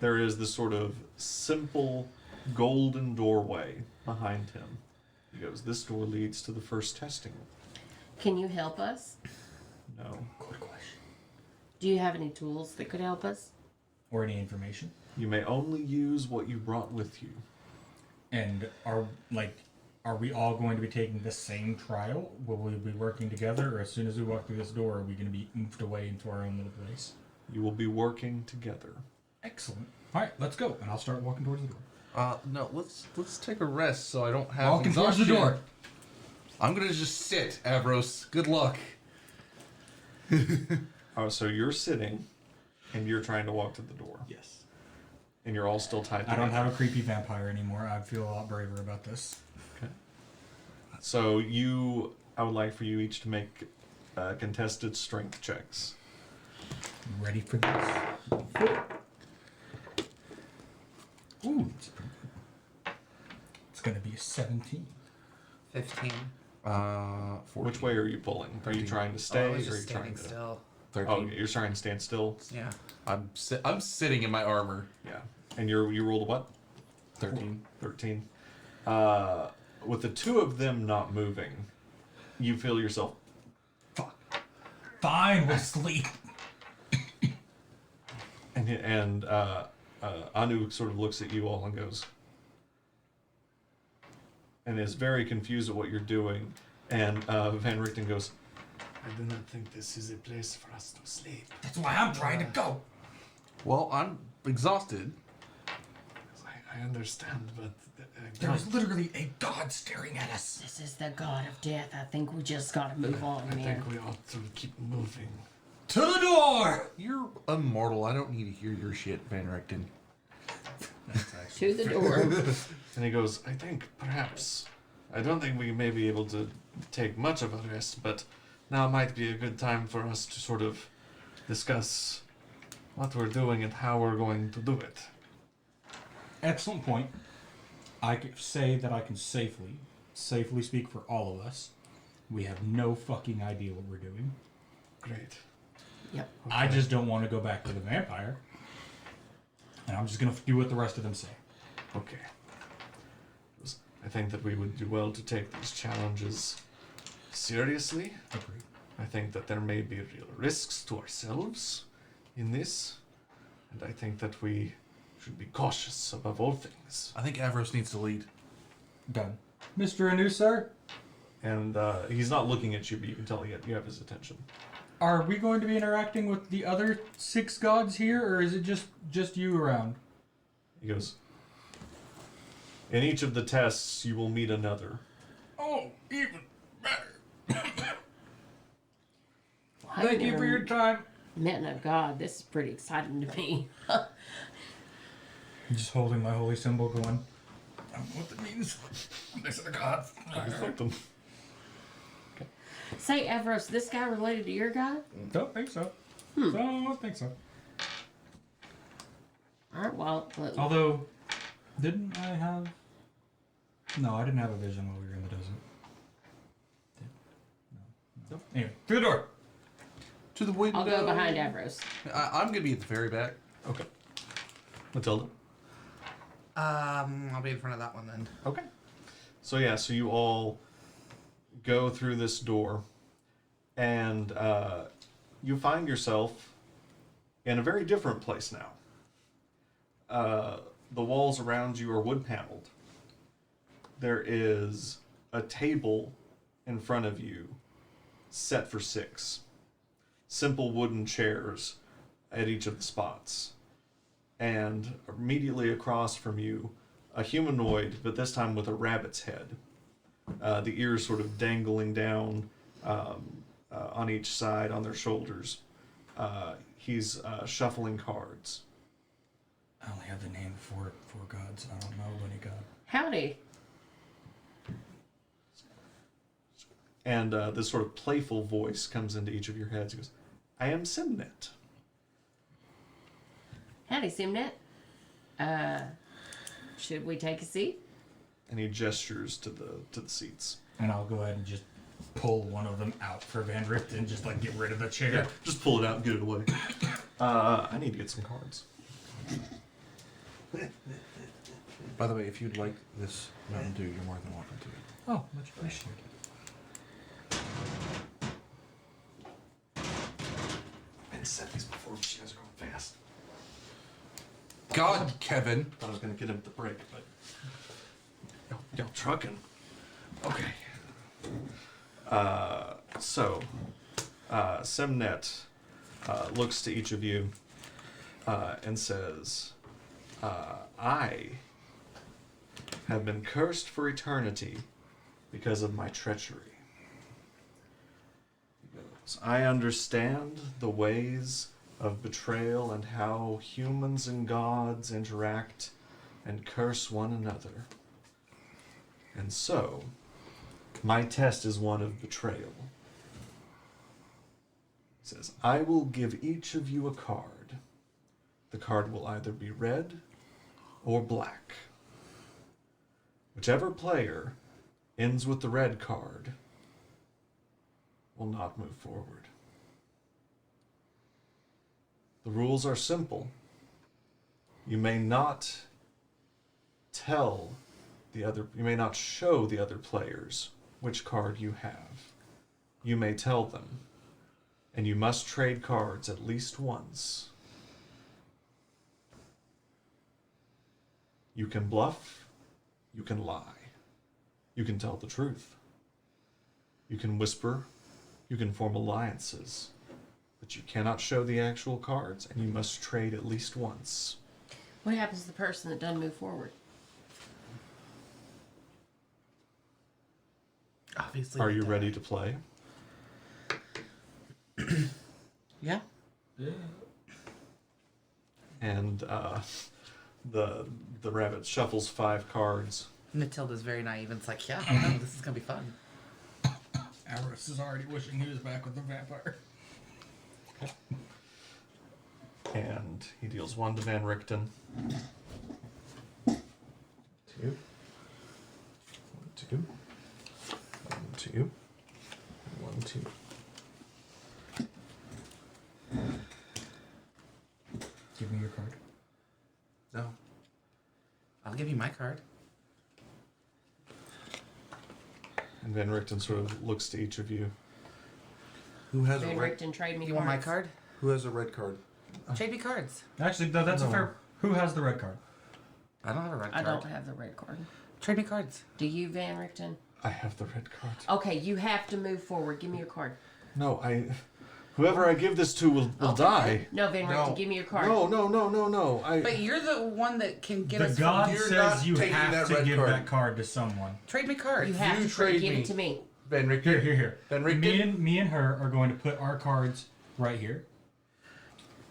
There is this sort of simple golden doorway behind him. He goes, "This door leads to the first testing." Can you help us? No. Good question. Do you have any tools that could help us? Or any information? You may only use what you brought with you. And are we all going to be taking the same trial? Will we be working together, or as soon as we walk through this door, are we going to be moved away into our own little place? You will be working together. Excellent. All right, let's go, and I'll start walking towards the door. No, let's take a rest so I don't have Walking towards the exhaustion. door. I'm gonna just sit, Avros. Good luck. Oh, so you're sitting, and you're trying to walk to the door, Yes. and you're all still tied I together. don't have a creepy vampire anymore. I feel a lot braver about this. So I would like for you each to make contested strength checks. You ready for this? Ooh, that's pretty good. It's gonna be a 17. 15. 14. Which way are you pulling? Are you 13. trying to Oh, stay, I or are was you just trying standing to? still. 13. Oh, you're trying to stand still. Yeah. I'm sitting in my armor. Yeah. And you rolled a what? 13. 13. With the two of them not moving, you feel yourself. Fine, we'll sleep. And Anu sort of looks at you all and goes, and is very confused at what you're doing. And Van Richten goes, "I do not think this is a place for us to sleep." That's why I'm trying to go. Well, I'm exhausted. I understand, but There's literally a god staring at us. This is the god of death. I think we just gotta move on, I man. think we ought to keep moving. To the door! You're immortal. I don't need to hear your shit, Van Richten. To the door. And he goes, I think perhaps, I don't think we may be able to take much of a rest, but now might be a good time for us to sort of discuss what we're doing and how we're going to do it. Excellent point. I can say that I can safely speak for all of us. We have no fucking idea what we're doing. Great. Yep. I just don't want to go back to the vampire. And I'm just going to do what the rest of them say. Okay. I think that we would do well to take these challenges seriously. Agreed. I think that there may be real risks to ourselves in this, and I think that we should be cautious above all things. I think Avros needs to lead. Done. Mr. Anu, sir, And he's not looking at you, but you can tell you have his attention. are we going to be interacting with the other 6 gods here, or is it just you around? He goes, in each of the tests, you will meet another. Oh, even better. I've Thank you never for your time. met no god. This is pretty exciting to me. Just holding my holy symbol going, I don't know what that means. These are the gods. Something. Say, Avros, this guy related to your guy? Don't think so. Don't think so. Alright, well, Although, didn't I have... No, I didn't have a vision while we were in the desert. No. Anyway, through the door. To the window. I'll go behind Avros. I'm gonna be at the very back. Okay. Matilda? I'll be in front of that one then. Okay. So yeah, so you all go through this door, and you find yourself in a very different place now. The walls around you are wood paneled. There is a table in front of you set for 6. Simple wooden chairs at each of the spots. And immediately across from you, a humanoid, but this time with a rabbit's head. The ears sort of dangling down on each side on their shoulders. He's shuffling cards. I only have the name for gods. I don't know any god. Howdy. And this sort of playful voice comes into each of your heads. He goes, I am Simnet. Howdy, Simnet. Should we take a seat? And he gestures to the seats. And I'll go ahead and just pull one of them out for Van Richten and just like get rid of the chair. Just pull it out and get it away. I need to get some cards. By the way, if you'd like this Mountain Dew, you're more than welcome to it. Oh, much appreciated. I said these before, but you guys are going fast. God, Kevin. Thought I was gonna get him at the break, but y'all trucking. Okay. So Semnet looks to each of you and says, I have been cursed for eternity because of my treachery. He goes, I understand the ways of betrayal and how humans and gods interact and curse one another. And so, my test is one of betrayal. It says, I will give each of you a card. The card will either be red or black. Whichever player ends with the red card will not move forward. The rules are simple. You may not show the other players which card you have. You may tell them, and you must trade cards at least once. You can bluff, you can lie, you can tell the truth. You can whisper, you can form alliances, but you cannot show the actual cards, and you must trade at least once. What happens to the person that doesn't move forward? Obviously. Are they you die. ready to play? Yeah. And the rabbit shuffles 5 cards. Matilda's very naive and it's like, yeah, I know, this is gonna be fun. Avarice is already wishing he was back with the vampire. And he deals 1 to Van Richten. 2. 1, 2. 1, 2. 1, 2. Give me your card. No. I'll give you my card. And Van Richten sort of looks to each of you. Who has a Van red? Richten, trade me You want my cards. card? Who has a red card? Trade me cards. Actually, no, that's a fair. Who has the red card? I don't have a red I card. don't have the red card. Trade me cards. Do you, Van Richten? I have the red card. Okay, you have to move forward. Give me your card. No, whoever I give this to will I'll take die. No, Van No. Richten, give me your card. No. But you're the one that can get The us god from You're says not you taking have that to red give card. that card to someone. Trade me cards. You have You to trade give me. it to me. Van Richten. Here. Van Richten. Me and her are going to put our cards right here.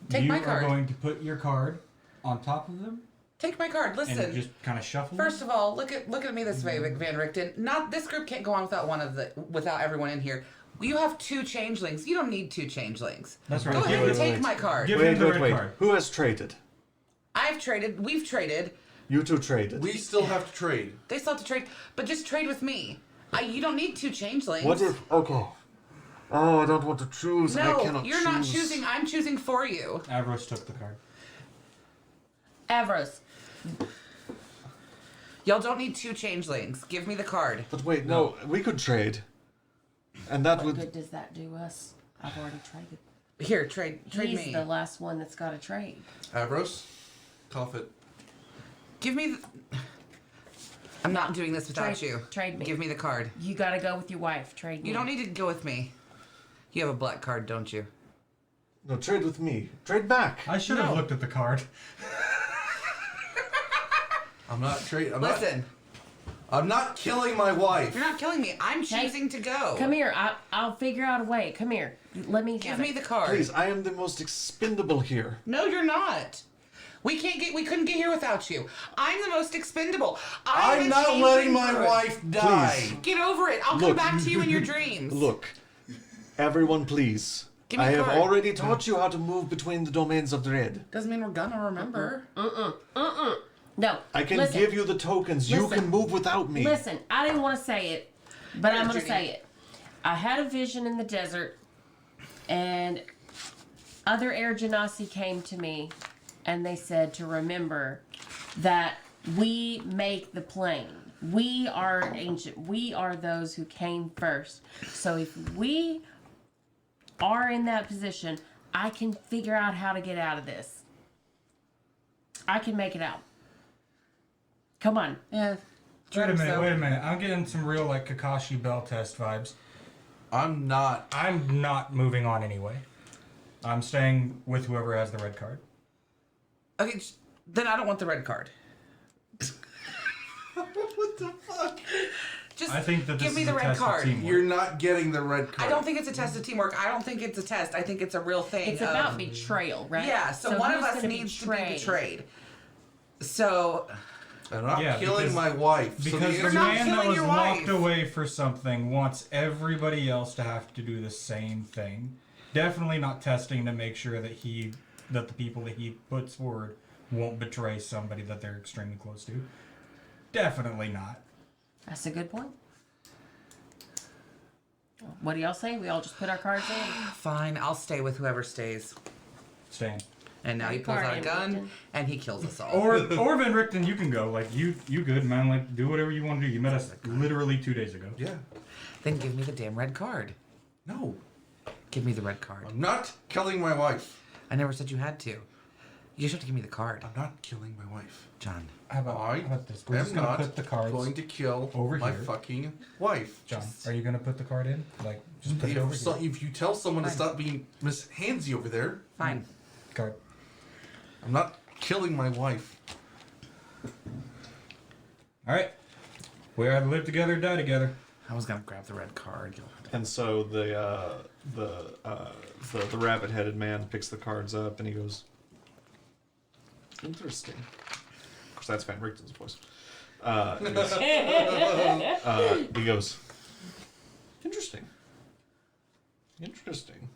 Take you my card. are going to put your card on top of them Take my card. and Listen. just kind of shuffle. First of all, look at me this way, Van Richten. Not this group can't go on without everyone in here. You have 2 changelings. You don't need 2 changelings. That's right. Go ahead Wait, and wait, take my card. Give him the red Wait. card. Who has traded? I've traded. We've traded. You 2 traded. We still have to trade. They still have to trade, but just trade with me. You don't need 2 changelings. What if? Okay. Oh, I don't want to choose. I No, cannot you're choose. not choosing. I'm choosing for you. Avros took the card. Avros. Y'all don't need 2 changelings. Give me the card. But wait, no, we could trade. And that What would. good does that do us? I've already traded. Here, trade He's me. the last one that's got to trade. Avros. Cough it. Give me. I'm not doing this without Trade- you. trade me. Give me the card. You got to go with your wife. Trade me. You don't need to go with me. You have a black card, don't you? No, trade with me. Trade back. I should have No. looked at the card. I'm not trading. Listen, I'm not killing my wife. you're not killing me. I'm choosing to go. Come here. I'll figure out a way. Come here. Let me Give have me it. the card. Please, I am the most expendable here. No, you're not. We couldn't get here without you. I'm the most expendable. I'm not letting my wife die. Please. Get over it. I'll come Look. back to you in your dreams. Look, everyone, please. Give me I the have card. already taught you how to move between the domains of dread. Doesn't mean we're gonna remember. No. I can listen, give you the tokens. You Listen. can move without me. Listen, I didn't want to say it, but I'm going to Judy. say it. I had a vision in the desert, and other Air Genasi came to me, and they said to remember that we make the plane. We are ancient. We are those who came first. So if we are in that position, I can figure out how to get out of this. I can make it out. Come on. Yeah. Wait a minute. I'm getting some real like Kakashi Bell test vibes. I'm not. I'm not moving on anyway. I'm staying with whoever has the red card. Okay, then I don't want the red card. What the fuck? Just I think that this give me is the a red test card. of teamwork. You're not getting the red card. I don't think it's a test of teamwork. I don't think it's a test. I think it's a real thing. It's about betrayal, right? Yeah, so one of who's us gonna needs to betray? be betrayed. So I'm not Yeah, killing because- my wife. So Because the the You're not man that killing was your locked wife. away for something wants everybody else to have to do the same thing. Definitely not testing to make sure that the people that he puts forward won't betray somebody that they're extremely close to. Definitely not. That's a good point. What do y'all say? We all just put our cards in? fine, I'll stay with whoever stays. Staying. And now he pulls out a gun and he kills us all. Or Van Richten, you can go. Like you good man. Like do whatever you want to do. You met us literally 2 days ago. Yeah. Then give me the damn red card. No. Give me the red card. I'm not killing my wife. I never said you had to. You just have to give me the card, I'm not killing my wife. John. How about this? We're just I'm gonna not put the cards going to kill over my here. fucking wife. John, are you gonna put the card in? Like just put it over here. If you tell someone to Fine. stop being Miss Handsy over there, Fine. Card. I'm not killing my wife. All right. We either live together or die together. I was gonna grab the red card. And so the rabbit-headed man picks the cards up and he goes, "Interesting." Of course, that's Van Richten's voice. He goes, "Interesting. Interesting.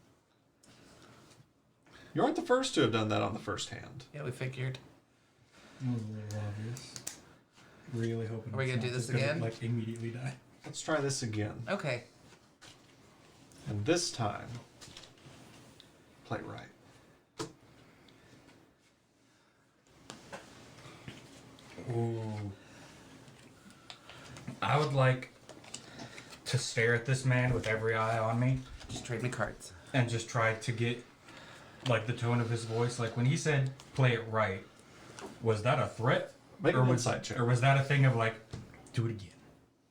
You aren't the first to have done that on the first hand." Yeah, we figured. That was a little obvious. Really hoping. Are we it's gonna not do this just gonna, again? Like immediately die. Let's try this again. Okay. And this time, play right. Ooh. I would like to stare at this man with every eye on me Just trade me cards. and just try to get like the tone of his voice. Like when he said "play it right," was that a threat? Make or an was, insight check. or was that a thing of like, do it again?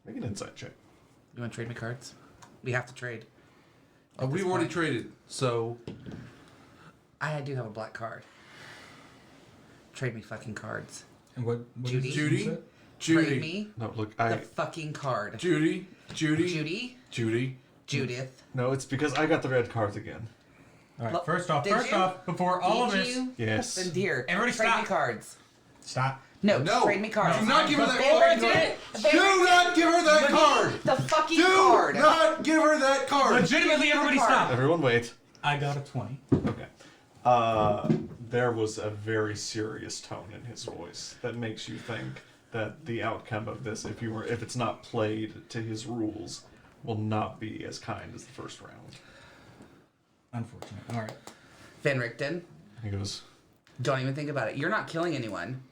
Make an insight check. You want to trade me cards? We have to trade. We've already traded, so I do have a black card. Trade me fucking cards. And what Judy? is Judy? you said? Trade Judy, me No, look, the I fucking card. Judy, Judy, Judith. no, it's because I got the red cards again. All right. Look, First off, did you? before all of Did this, you? Yes. Then dear, Everybody trade stop. me cards. stop. No, No. trade me cards. Do not give her that Van card. Richten, Do not give her that card. the fucking Do card. not give her that card. Legitimately, everybody card. stop. Everyone wait. I got a 20. Okay. There was a very serious tone in his voice that makes you think that the outcome of this, if it's not played to his rules, will not be as kind as the first round. Unfortunate. All right. Van Richten, He goes, don't even think about it. You're not killing anyone.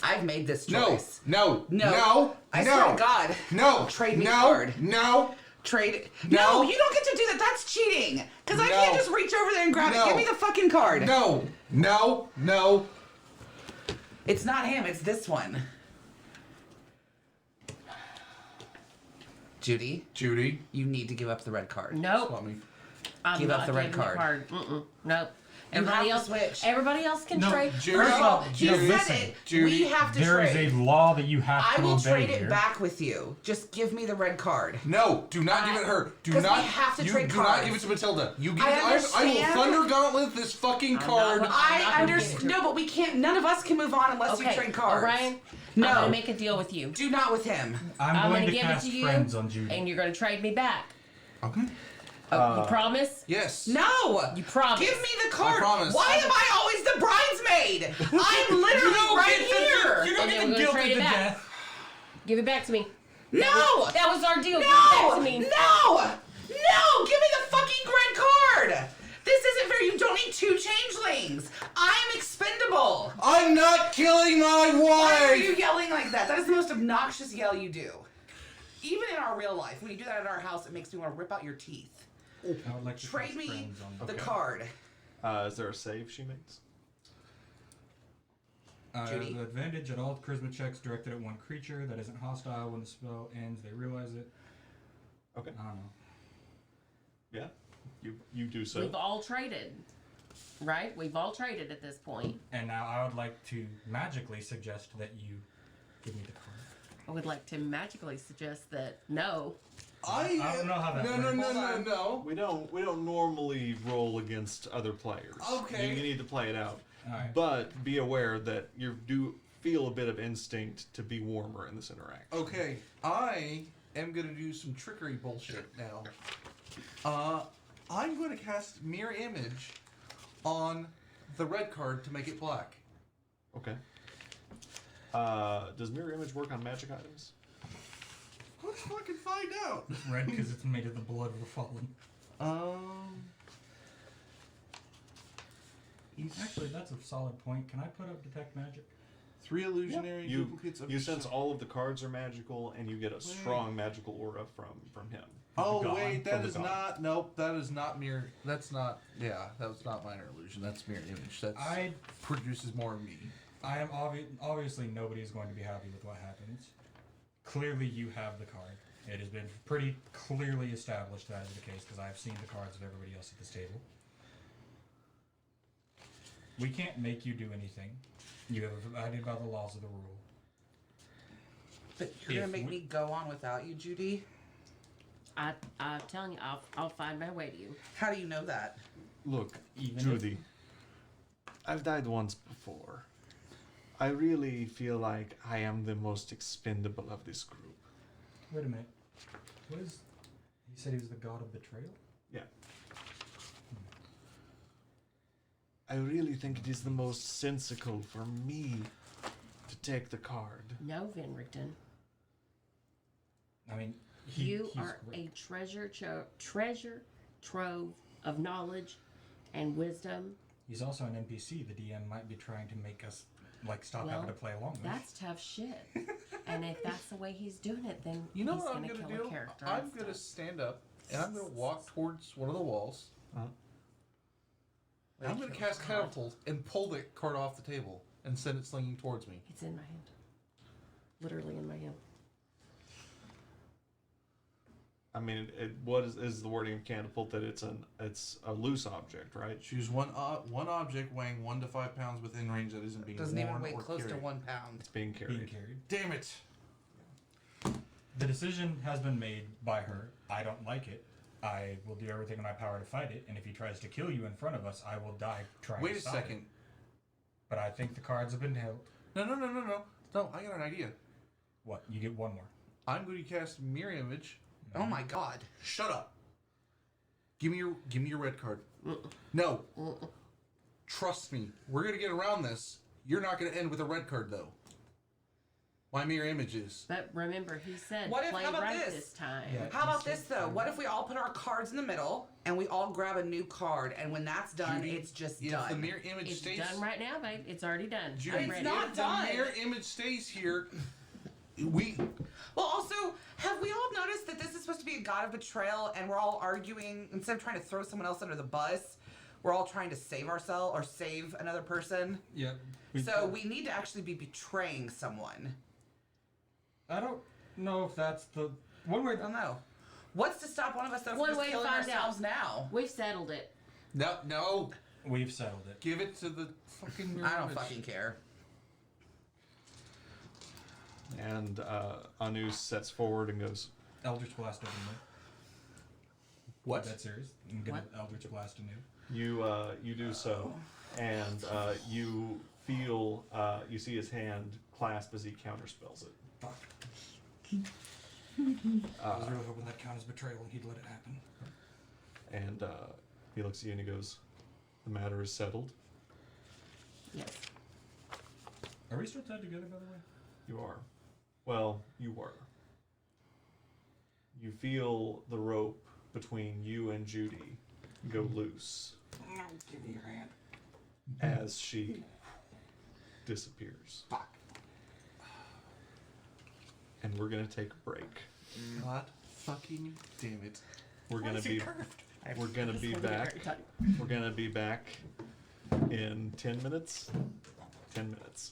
I've made this No, choice. no, No. no, I no. swear to God. No. Trade me no, card. No. Trade. No. No, you don't get to do that. That's cheating. Because I No. can't just reach over there and grab No. it. Give me the fucking card. No. No. No. It's not him. It's this one. Judy, Judy. you need to give up the red card. Nope. Swap me. I'm Give up not the red giving the card. Nope. You Everybody have else, to switch. everybody else can No, trade. Judy. First of all, he Judy, said listen, it. Judy, We have to There is trade. a law that you have I to will obey trade here. it back with you. Just give me the red card. No, do not give it her. Do 'Cause we not. have to you trade do not cards. give it to Matilda. You give I it. I will understand. thunder gauntlet this fucking I'm card. not- I gonna understand. give it to No, but we can't. None of us can move on unless you Okay, trade cards. Orion, No. I'm gonna make a deal with you. Do not with him. I'm I'm going gonna to give it cast to you, friends on Judy. and you're gonna trade me back. Okay. You promise? Yes. No. You promise? Give me the card. promise. Why am I always the bridesmaid? I'm literally right here. You don't And then get we're gonna guilted trade it to back. death. Give it back to me. No. That was our deal. Give it back No. to me. No. No. Give me the fucking red card. This isn't fair. You don't need two changelings. I'm expendable. I'm not killing my Why are you wife. yelling like that? That is the most obnoxious yell you do. Even in our real life, when you do that at our house, it makes me want to rip out your teeth. I would like to Trade cast me friends on the Judy. card. is there a save she makes? Judy. The advantage at all charisma checks directed at one creature that isn't hostile. When the spell ends, they realize it. Okay. I don't know. Yeah. You do so. We've all traded, right? We've all traded at this point. And now I would like to magically suggest that you give me the card. I would like to magically suggest that no. I don't know how that No, works. no. We don't normally roll against other players. Okay. You need to play it out. Alright. But be aware that you do feel a bit of instinct to be warmer in this interaction. Okay. I am gonna do some trickery bullshit now. I'm going to cast Mirror Image on the red card to make it black. Okay. Does mirror image work on magic items? Let's fucking find out. Red because it's made of the blood of the fallen. Actually, that's a solid point. Can I put up detect magic? 3 illusionary You duplicates of you yourself. sense all of the cards are magical, and you get a strong magical aura from him. Oh God. wait, that From the is god. not. Nope, that is not mirror. That's not. Yeah, that was not minor illusion. That's mirror image. That I produces more of me. I am obviously nobody is going to be happy with what happens. Clearly, you have the card. It has been pretty clearly established that is the case because I have seen the cards of everybody else at this table. We can't make you do anything. You have abided by the laws of the rule. But you're gonna If make we- me go on without you, Judy? I'm telling you, I'll find my way to you. How do you know that? Look, Even Judy, I've died once before. I really feel like I am the most expendable of this group. Wait a minute. What is... He said he was the god of betrayal? Yeah. I really think it is the most sensical for me to take the card. No, Venrigton. I mean, You he's are great. a treasure trove of knowledge and wisdom. He's also an NPC. The DM might be trying to make us, like, stop Well, having to play along with. That's tough shit. And if that's the way he's doing it, then You know he's what I'm gonna gonna kill a do? character. I'm and gonna stuff. stand up and I'm gonna walk towards one of the walls. Uh, And I'm gonna cast catapult and pull the card off the table and send it slinging towards me. It's in my hand. Literally in my hand. I mean, what is the wording of catapult that it's a loose object, right? Choose one object weighing 1 to 5 pounds within range that isn't being Doesn't worn even weigh or close to carried. 1 pound. It's being carried. being carried. Damn it! The decision has been made by her. I don't like it. I will do everything in my power to fight it, and if he tries to kill you in front of us, I will die trying Wait to a stop second. it. But I think the cards have been held. No, I got an idea. What? You get one more. I'm going to cast mirror image. Oh my god. Shut up. Give me your red card. No. Trust me. We're gonna get around this. You're not gonna end with a red card though. My mirror image is. But remember, he said What if- play how about right this? time. Yeah. How about this though? What if we all put our cards in the middle and we all grab a new card, and when that's done, Judy, it's just if done? the mirror image It's stays. done right now, babe. It's already done. Judy, I'm It's ready. not if done. the mirror image stays here, we. Well, also, have we all noticed that this is supposed to be a god of betrayal, and we're all arguing instead of trying to throw someone else under the bus? We're all trying to save ourselves or save another person. Yep. So we need to actually be betraying someone. I don't know if that's the one way. I don't know. What's to stop one of us though One from way just to killing find ourselves out. now? We've settled it. No. We've settled it. Give it to the fucking mirror I don't image. fucking care. And Anu sets forward and goes, Eldritch Blast over me. What? That serious? I'm gonna What? Eldritch Blast anew. you do so, and you feel you see his hand clasp as he counterspells it. Fuck. I was really hoping that count as betrayal and he'd let it happen. And he looks at you and he goes, "The matter is settled." Yes. Are we still tied together, by the way? You are. Well, you were. You feel the rope between you and Judy go loose No, give me your hand. as she disappears. Fuck. And we're gonna take a break. God fucking damn it. We're gonna be. We're gonna be back. We're gonna be back in 10 minutes. 10 minutes.